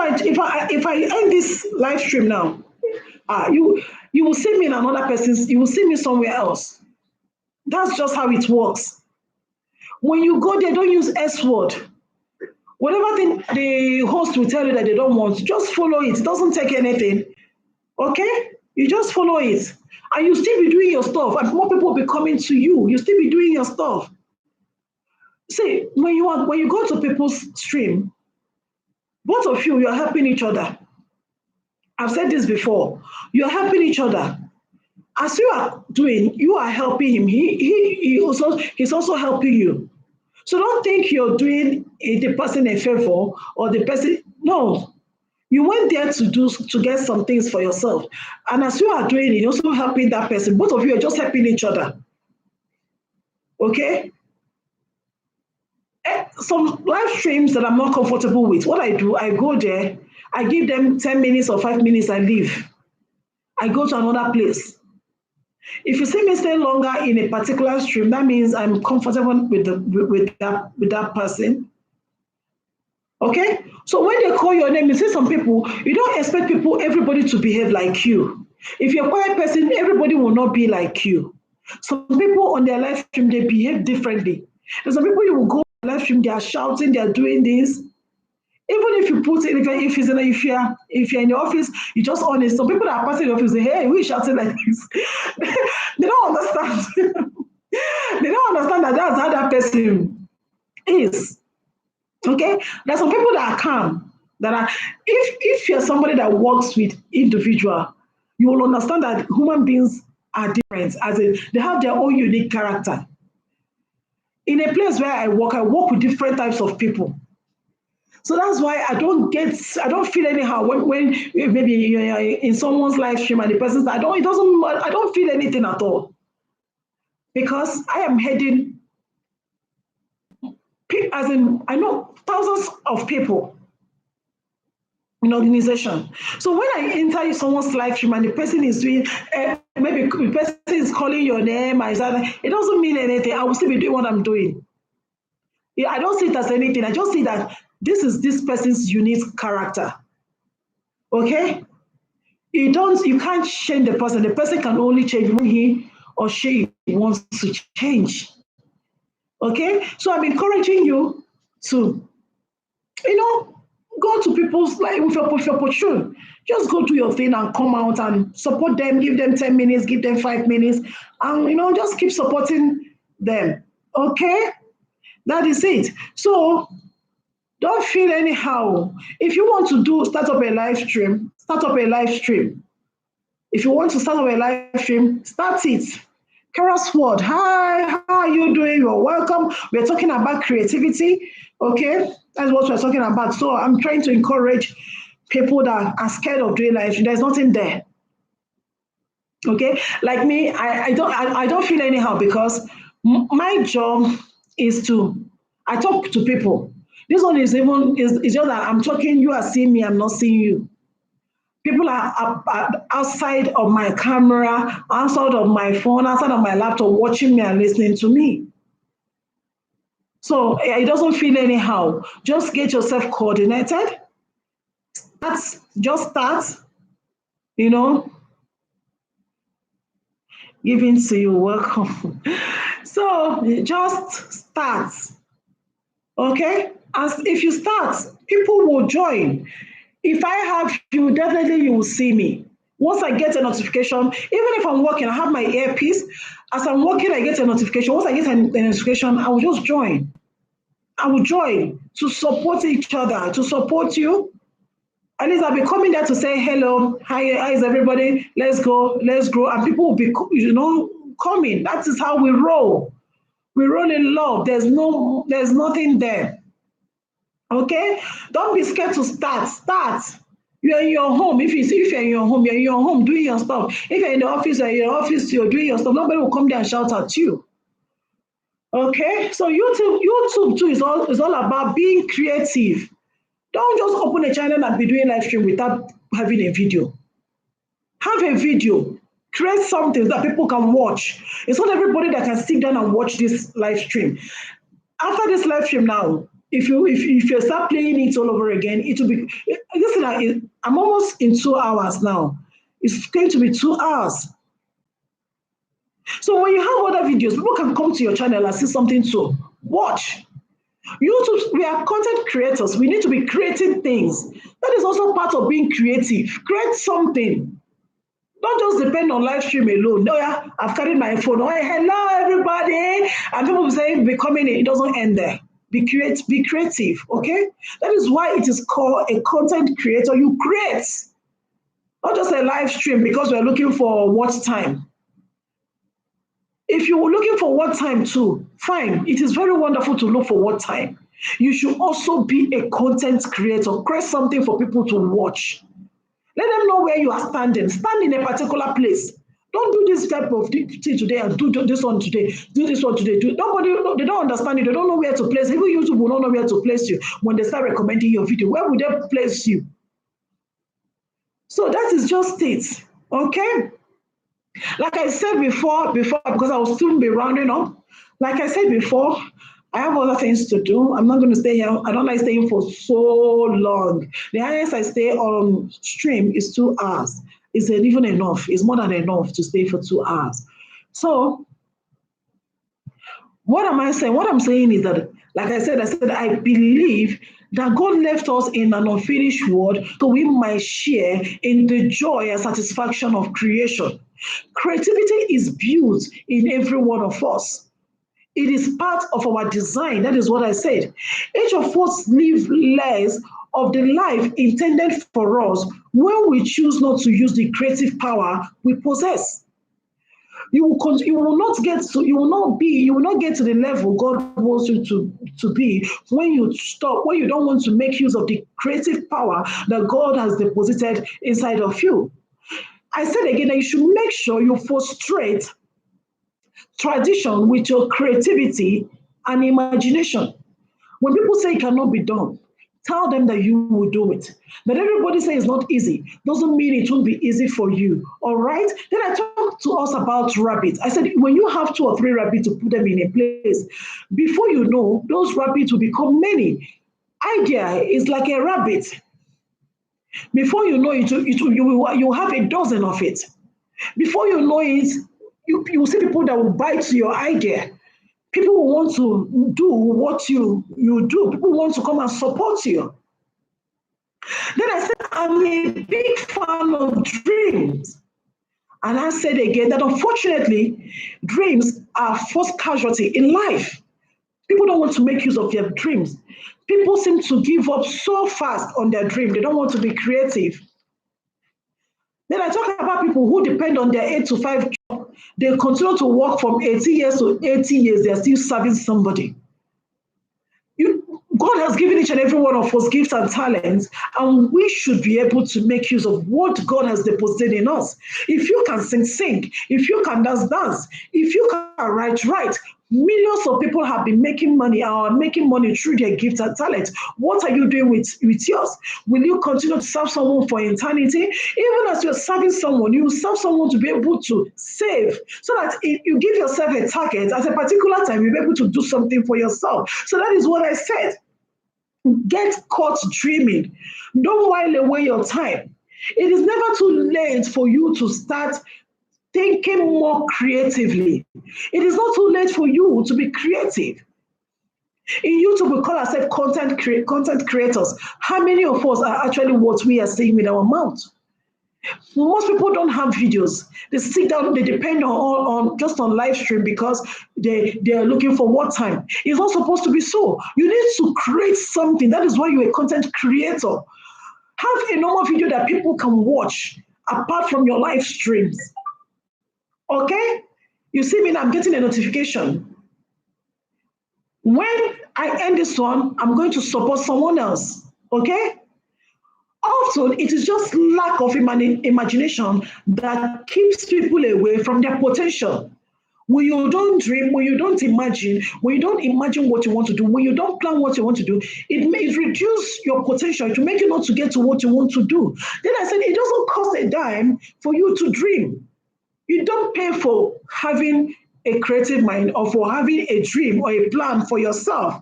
I end this live stream now, you will see me in another person's. You will see me somewhere else. That's just how it works. When you go there, don't use S word. Whatever thing the host will tell you that they don't want, just follow it. It doesn't take anything. Okay? You just follow it. And you still be doing your stuff, and more people will be coming to you. You still be doing your stuff. See, when you go to people's stream, both of you are helping each other. I've said this before. You're helping each other. As you are doing, you are helping him. He's also helping you. So don't think you're doing the person a favor or the person. No, you went there to get some things for yourself, and as you are doing it, you're also helping that person. Both of you are just helping each other. Okay. Some live streams that I'm not comfortable with, what I do, I go there, I give them 10 minutes or 5 minutes, I leave. I go to another place. If you see me stay longer in a particular stream, that means I'm comfortable with that person. Okay? So when they call your name, you see some people, you don't expect everybody to behave like you. If you're a quiet person, everybody will not be like you. Some people on their live stream, they behave differently. There's some people you will go on live stream, they are shouting, they are doing this. Even if you put it, if you're in the office, you just honest. Some people that are passing the office say, "Hey, we shouting like this." They don't understand. They don't understand that that's how that person is. Okay, there's some people that are calm. That are if you're somebody that works with individual, you will understand that human beings are different. As in, they have their own unique character. In a place where I work with different types of people. So that's why I don't feel anyhow when maybe you're in someone's live stream and the person's, I don't feel anything at all because I am heading, as in, I know thousands of people in organization. So when I enter someone's live stream and the person is doing, maybe the person is calling your name, it doesn't mean anything. I will still be doing what I'm doing. Yeah, I don't see it as anything. I just see that this is this person's unique character. Okay? You can't change the person. The person can only change when he or she wants to change. Okay? So I'm encouraging you to, go to people's like with your opportunity. Just go do your thing and come out and support them, give them 10 minutes, give them 5 minutes, and just keep supporting them. Okay? That is it. So don't feel anyhow. If you want to start up a live stream, start up a live stream. If you want to start up a live stream, start it. Kara's Word, hi, how are you doing? You're welcome. We're talking about creativity, okay? That's what we're talking about. So I'm trying to encourage people that are scared of doing live stream. There's nothing there, okay? Like me, I don't feel anyhow because my job is I talk to people. This one is just that I'm talking, you are seeing me, I'm not seeing you. People are outside of my camera, outside of my phone, outside of my laptop, watching me and listening to me. So it doesn't feel anyhow. Just get yourself coordinated. Just start, giving to you, welcome. So just start. Okay? As if you start, people will join. If I have you, definitely you will see me. Once I get a notification, even if I'm working, I have my earpiece. As I'm working, I get a notification. Once I get a notification, I will just join. I will join to support each other, to support you. At least I'll be coming there to say hello, hi is everybody? Let's go, let's grow, and people will be, coming. That is how we roll. We roll in love. There's nothing there. Okay, don't be scared to start. Start. You're in your home. If you're in your home, you're in your home doing your stuff. If you're in the office, you're in your office, you're doing your stuff. Nobody will come there and shout at you. Okay, so YouTube too is all about being creative. Don't just open a channel and be doing live stream without having a video. Have a video. Create something that people can watch. It's not everybody that can sit down and watch this live stream. After this live stream now, if you start playing it all over again, it will be. Listen, I'm almost in 2 hours now. It's going to be 2 hours. So when you have other videos, people can come to your channel and see something to watch. YouTube, we are content creators. We need to be creating things. That is also part of being creative. Create something. Don't just depend on live stream alone. No, yeah, I've carried my phone. Oh, hello, everybody. And people say, becoming it doesn't end there. Be creative, okay? That is why it is called a content creator. You create. Not just a live stream because we're looking for watch time. If you're looking for what time too, fine. It is very wonderful to look for what time. You should also be a content creator. Create something for people to watch. Let them know where you are standing. Stand in a particular place. Don't do this type of thing today and do this one today. Do this one today. They don't understand you. They don't know where to place. Even YouTube will not know where to place you when they start recommending your video. Where would they place you? So that is just it. Okay? Like I said before, because I will soon be rounding up. Like I said before, I have other things to do. I'm not going to stay here. I don't like staying for so long. The highest I stay on stream is 2 hours. It's even enough. It's more than enough to stay for 2 hours. So what am I saying? What I'm saying is that, like I said, I believe that God left us in an unfinished world so we might share in the joy and satisfaction of creation. Creativity is built in every one of us. It is part of our design. That is what I said. Each of us live less of the life intended for us when we choose not to use the creative power we possess. You will not get to the level God wants you to be when you don't want to make use of the creative power that God has deposited inside of you. I said again that you should make sure you frustrate tradition with your creativity and imagination. When people say it cannot be done, tell them that you will do it. That everybody says it's not easy doesn't mean it won't be easy for you. All right? Then I talked to us about rabbits. I said, when you have 2 or 3 rabbits to put them in a place, before you know, those rabbits will become many. Idea is like a rabbit. Before you know it, you have a dozen of it. Before you know it, you see people that will bite your idea. People will want to do what you do. People want to come and support you. Then I said, I'm a big fan of dreams. And I said again that unfortunately, dreams are first casualty in life. People don't want to make use of their dreams. People seem to give up so fast on their dream. They don't want to be creative. Then I talk about people who depend on their 8 to 5 job. They continue to work from 80 years to 80 years. They're still serving somebody. God has given each and every one of us gifts and talents, and we should be able to make use of what God has deposited in us. If you can sing, if you can dance, if you can write, millions of people have been making money or are making money through their gifts and talents. What are you doing with yours? Will you continue to serve someone for eternity? Even as you're serving someone, you will serve someone to be able to save, so that if you give yourself a target at a particular time, you'll be able to do something for yourself. So that is what I said. Get caught dreaming. Don't while away your time. It is never too late for you to start thinking more creatively. It is not too late for you to be creative. In YouTube, we call ourselves content creators. How many of us are actually what we are saying with our mouth? Most people don't have videos. They sit down, they depend on just on live stream because they are looking for what time. It's not supposed to be so. You need to create something. That is why you're a content creator. Have a normal video that people can watch apart from your live streams. Okay? You see me, I'm getting a notification. When I end this one, I'm going to support someone else. Okay? Often, it is just lack of imagination that keeps people away from their potential. When you don't dream, when you don't imagine, when you don't imagine what you want to do, when you don't plan what you want to do, it may reduce your potential to make you not to get to what you want to do. Then I said, it doesn't cost a dime for you to dream. You don't pay for having a creative mind or for having a dream or a plan for yourself.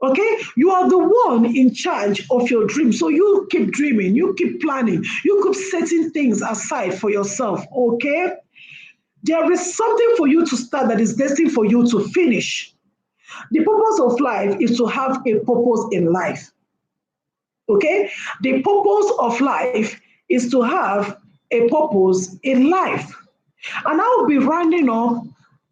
Okay, you are the one in charge of your dream. So you keep dreaming, you keep planning, you keep setting things aside for yourself. Okay, there is something for you to start that is destined for you to finish. The purpose of life is to have a purpose in life. Okay, the purpose of life is to have a purpose in life. And I will be rounding up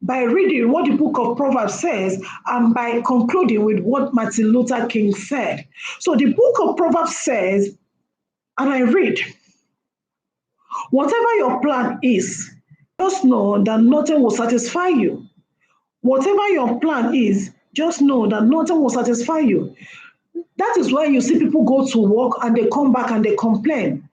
by reading what the book of Proverbs says and by concluding with what Martin Luther King said. So the book of Proverbs says, and I read, whatever your plan is, just know that nothing will satisfy you. Whatever your plan is, just know that nothing will satisfy you. That is why you see people go to work and they come back and they complain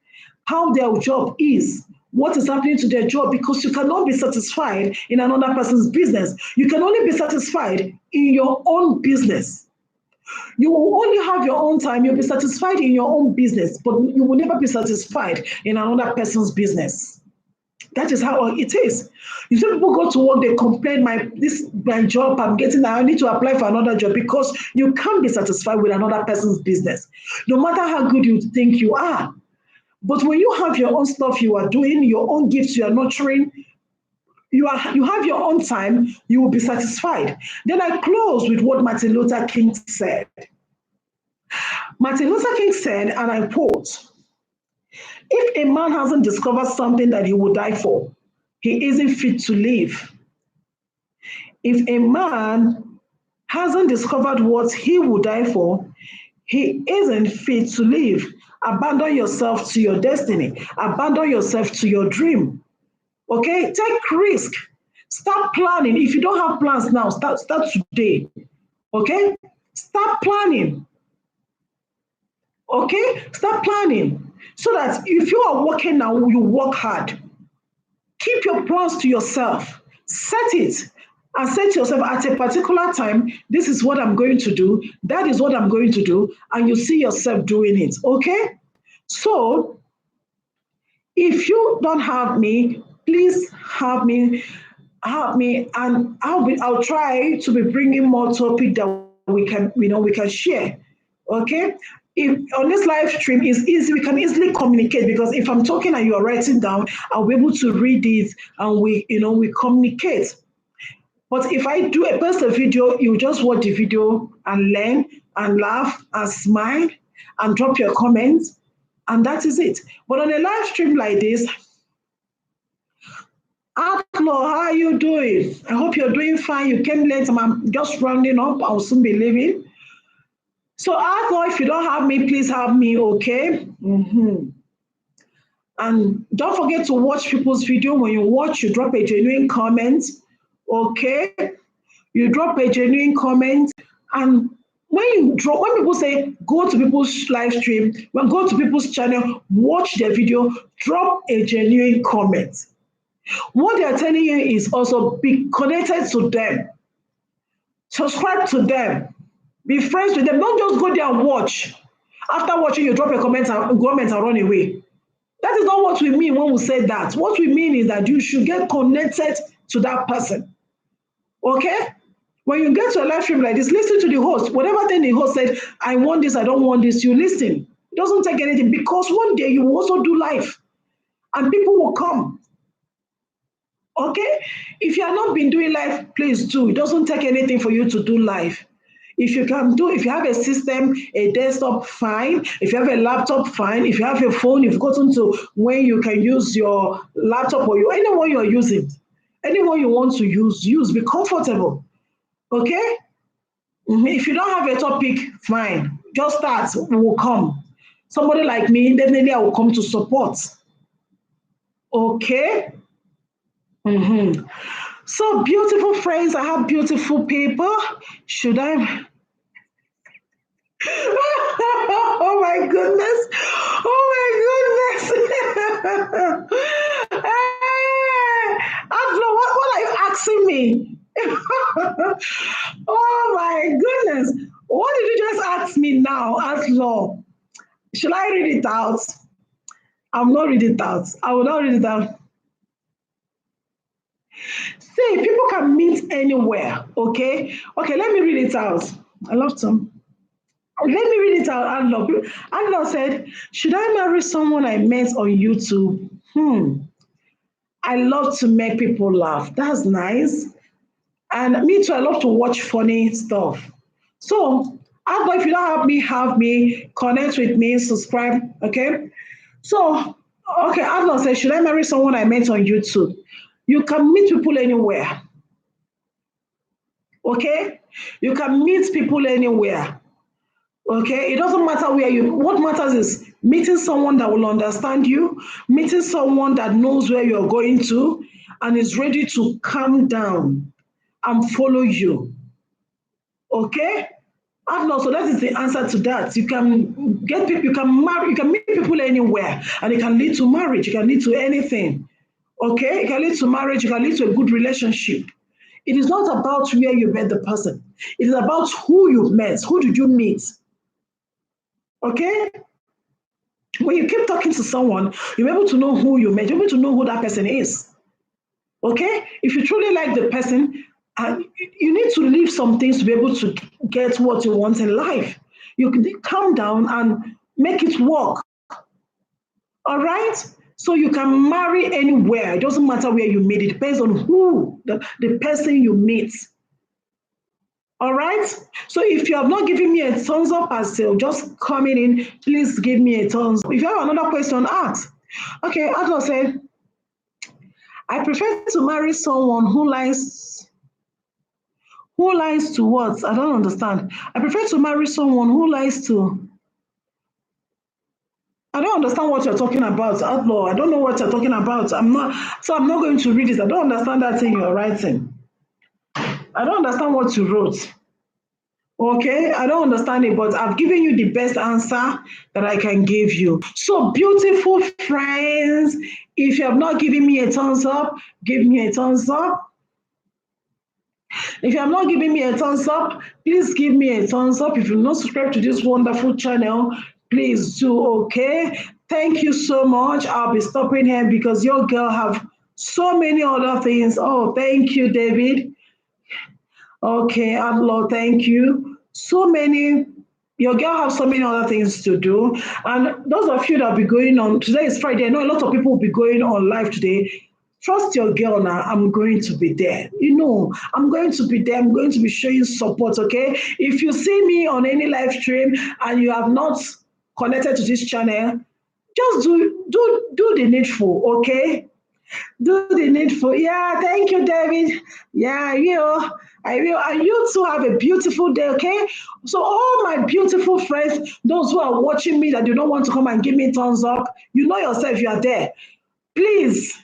how their job is, what is happening to their job, because you cannot be satisfied in another person's business. You can only be satisfied in your own business. You will only have your own time. You'll be satisfied in your own business, but you will never be satisfied in another person's business. That is how it is. You see people go to work, they complain, my job, I'm getting, I need to apply for another job, because you can't be satisfied with another person's business, no matter how good you think you are. But when you have your own stuff you are doing, your own gifts you are nurturing, you have your own time, you will be satisfied. Then I close with what Martin Luther King said. Martin Luther King said, and I quote, "If a man hasn't discovered something that he will die for, he isn't fit to live. If a man hasn't discovered what he will die for, he isn't fit to live. Abandon yourself to your destiny. Abandon yourself to your dream. Okay? Take risk. Start planning. If you don't have plans now, start today. Okay? Start planning. Okay? Start planning. So that if you are working now, you work hard. Keep your plans to yourself. Set it. And say to yourself, at a particular time, this is what I'm going to do. That is what I'm going to do. And you see yourself doing it. Okay? So, if you don't have me, please have me, and I'll try to be bringing more topic that we can share. Okay? If on this live stream is easy, we can easily communicate, because if I'm talking and you are writing down, I'll be able to read it and we communicate. But if I do post a video, you just watch the video and learn and laugh and smile and drop your comments, and that is it. But on a live stream like this, Atlo, how are you doing? I hope you're doing fine. You came late, I'm just rounding up. I'll soon be leaving. So Atlo, if you don't have me, please have me, okay? And don't forget to watch people's video. When you watch, you drop a genuine comment, okay? You drop a genuine comment, and when people say go to people's live stream, go to people's channel, watch their video, drop a genuine comment. What they are telling you is also be connected to them. Subscribe to them. Be friends with them. Don't just go there and watch. After watching, you drop a comment and run away. That is not what we mean when we say that. What we mean is that you should get connected to that person. Okay? When you get to a live stream like this, listen to the host. Whatever thing the host said, I want this, I don't want this, you listen. It doesn't take anything, because one day you will also do live and people will come. Okay? If you have not been doing live, please do. It doesn't take anything for you to do live. If you have a system, a desktop, fine. If you have a laptop, fine. If you have a phone, you've gotten to when you can use your laptop or anyone you're using, anyone you want to use, be comfortable. Okay? If you don't have a topic, fine. Just start, we will come. Somebody like me, definitely I will come to support. Okay? So beautiful friends, I have beautiful people. Should I? Oh my goodness. Oh my goodness. Hey, Aflo, what are you asking me? Oh my goodness. What did you just ask me now, Aflo? Should I read it out? I'm not reading it out. I will not read it out. See, people can meet anywhere, okay? Okay, let me read it out. I love to. Let me read it out. Allah said, should I marry someone I met on YouTube? I love to make people laugh. That's nice. And me too, I love to watch funny stuff. So, Allah, if you don't have me, connect with me, subscribe, okay? So, okay, Allah said, should I marry someone I met on YouTube? You can meet people anywhere. Okay? You can meet people anywhere. Okay, it doesn't matter what matters is meeting someone that will understand you, meeting someone that knows where you're going to and is ready to calm down and follow you. Okay? And also that is the answer to that. You can get people, you can marry, you can meet people anywhere and it can lead to marriage, it can lead to anything. Okay? It can lead to marriage, it can lead to a good relationship. It is not about where you met the person. It is about who you met. Who did you meet? Okay? When you keep talking to someone, you're able to know who you met, you're able to know who that person is. Okay? If you truly like the person, you need to leave some things to be able to get what you want in life. You can calm down and make it work. All right? So you can marry anywhere. It doesn't matter where you meet. It depends on who, the person you meet. All right. So if you have not given me a thumbs up as just coming in, please give me a thumbs up. If you have another question, ask. Okay, Adlo said, I prefer to marry someone who lies to what? I don't understand. I prefer to marry someone who lies to. I don't understand what you're talking about, Adlo. I don't know what you're talking about. I'm not going to read it. I don't understand that thing you're writing. I don't understand what you wrote. Okay, I don't understand it, but I've given you the best answer that I can give you. So, beautiful friends, if you have not given me a thumbs up, give me a thumbs up. If you have not given me a thumbs up, please give me a thumbs up. If you're not subscribed to this wonderful channel, please do, okay? Thank you so much. I'll be stopping here because your girl have so many other things. Oh, thank you, David. Okay, Allah, thank you. So many, your girl have so many other things to do. And those of you that will be going on, today is Friday, I know a lot of people will be going on live today. Trust your girl now, I'm going to be there. You know, I'm going to be there. I'm going to be showing support, okay? If you see me on any live stream and you have not connected to this channel, just do the needful, okay? Do the needful. Yeah, thank you, David. Yeah, I will. And you too have a beautiful day, okay? So all my beautiful friends, those who are watching me that you don't want to come and give me thumbs up, you know yourself, you are there. Please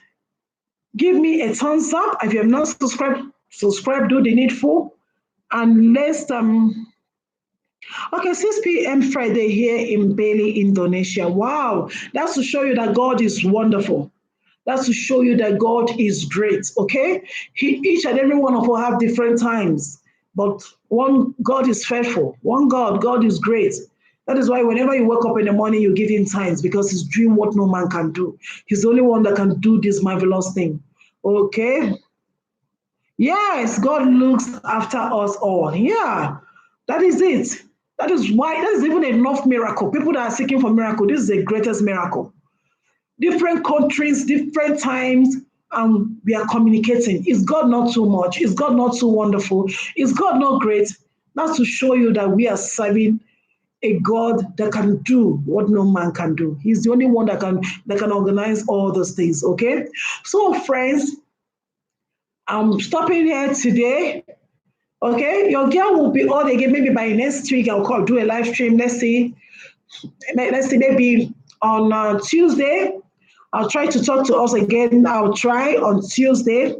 give me a thumbs up. If you have not subscribe, do the needful. And let's okay, 6 p.m. Friday here in Bali, Indonesia. Wow, that's to show you that God is wonderful. That's to show you that God is great, okay? Each and every one of us have different times, but one God is faithful. One God is great. That is why whenever you wake up in the morning, you give him thanks because he's doing what no man can do. He's the only one that can do this marvelous thing, okay? Yes, God looks after us all. Yeah, that is it. That is even enough miracle. People that are seeking for miracle, this is the greatest miracle. Different countries, different times, and we are communicating. Is God not too much? Is God not too wonderful? Is God not great? That's to show you that we are serving a God that can do what no man can do. He's the only one that can organize all those things. Okay. So, friends, I'm stopping here today. Okay, your girl will be on again. Maybe by next week, do a live stream. Let's see. Maybe on Tuesday. I'll try to talk to us again. I'll try on Tuesday.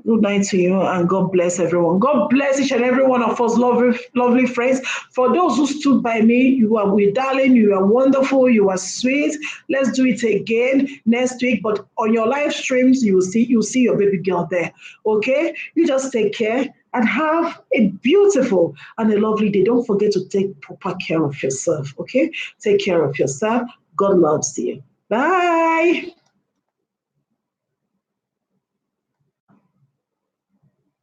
Good night to you, and God bless everyone. God bless each and every one of us, lovely, lovely friends. For those who stood by me, you are with darling, you are wonderful, you are sweet. Let's do it again next week. But on your live streams, you'll see your baby girl there. Okay? You just take care and have a beautiful and a lovely day. Don't forget to take proper care of yourself. Okay? Take care of yourself. God loves you. Bye.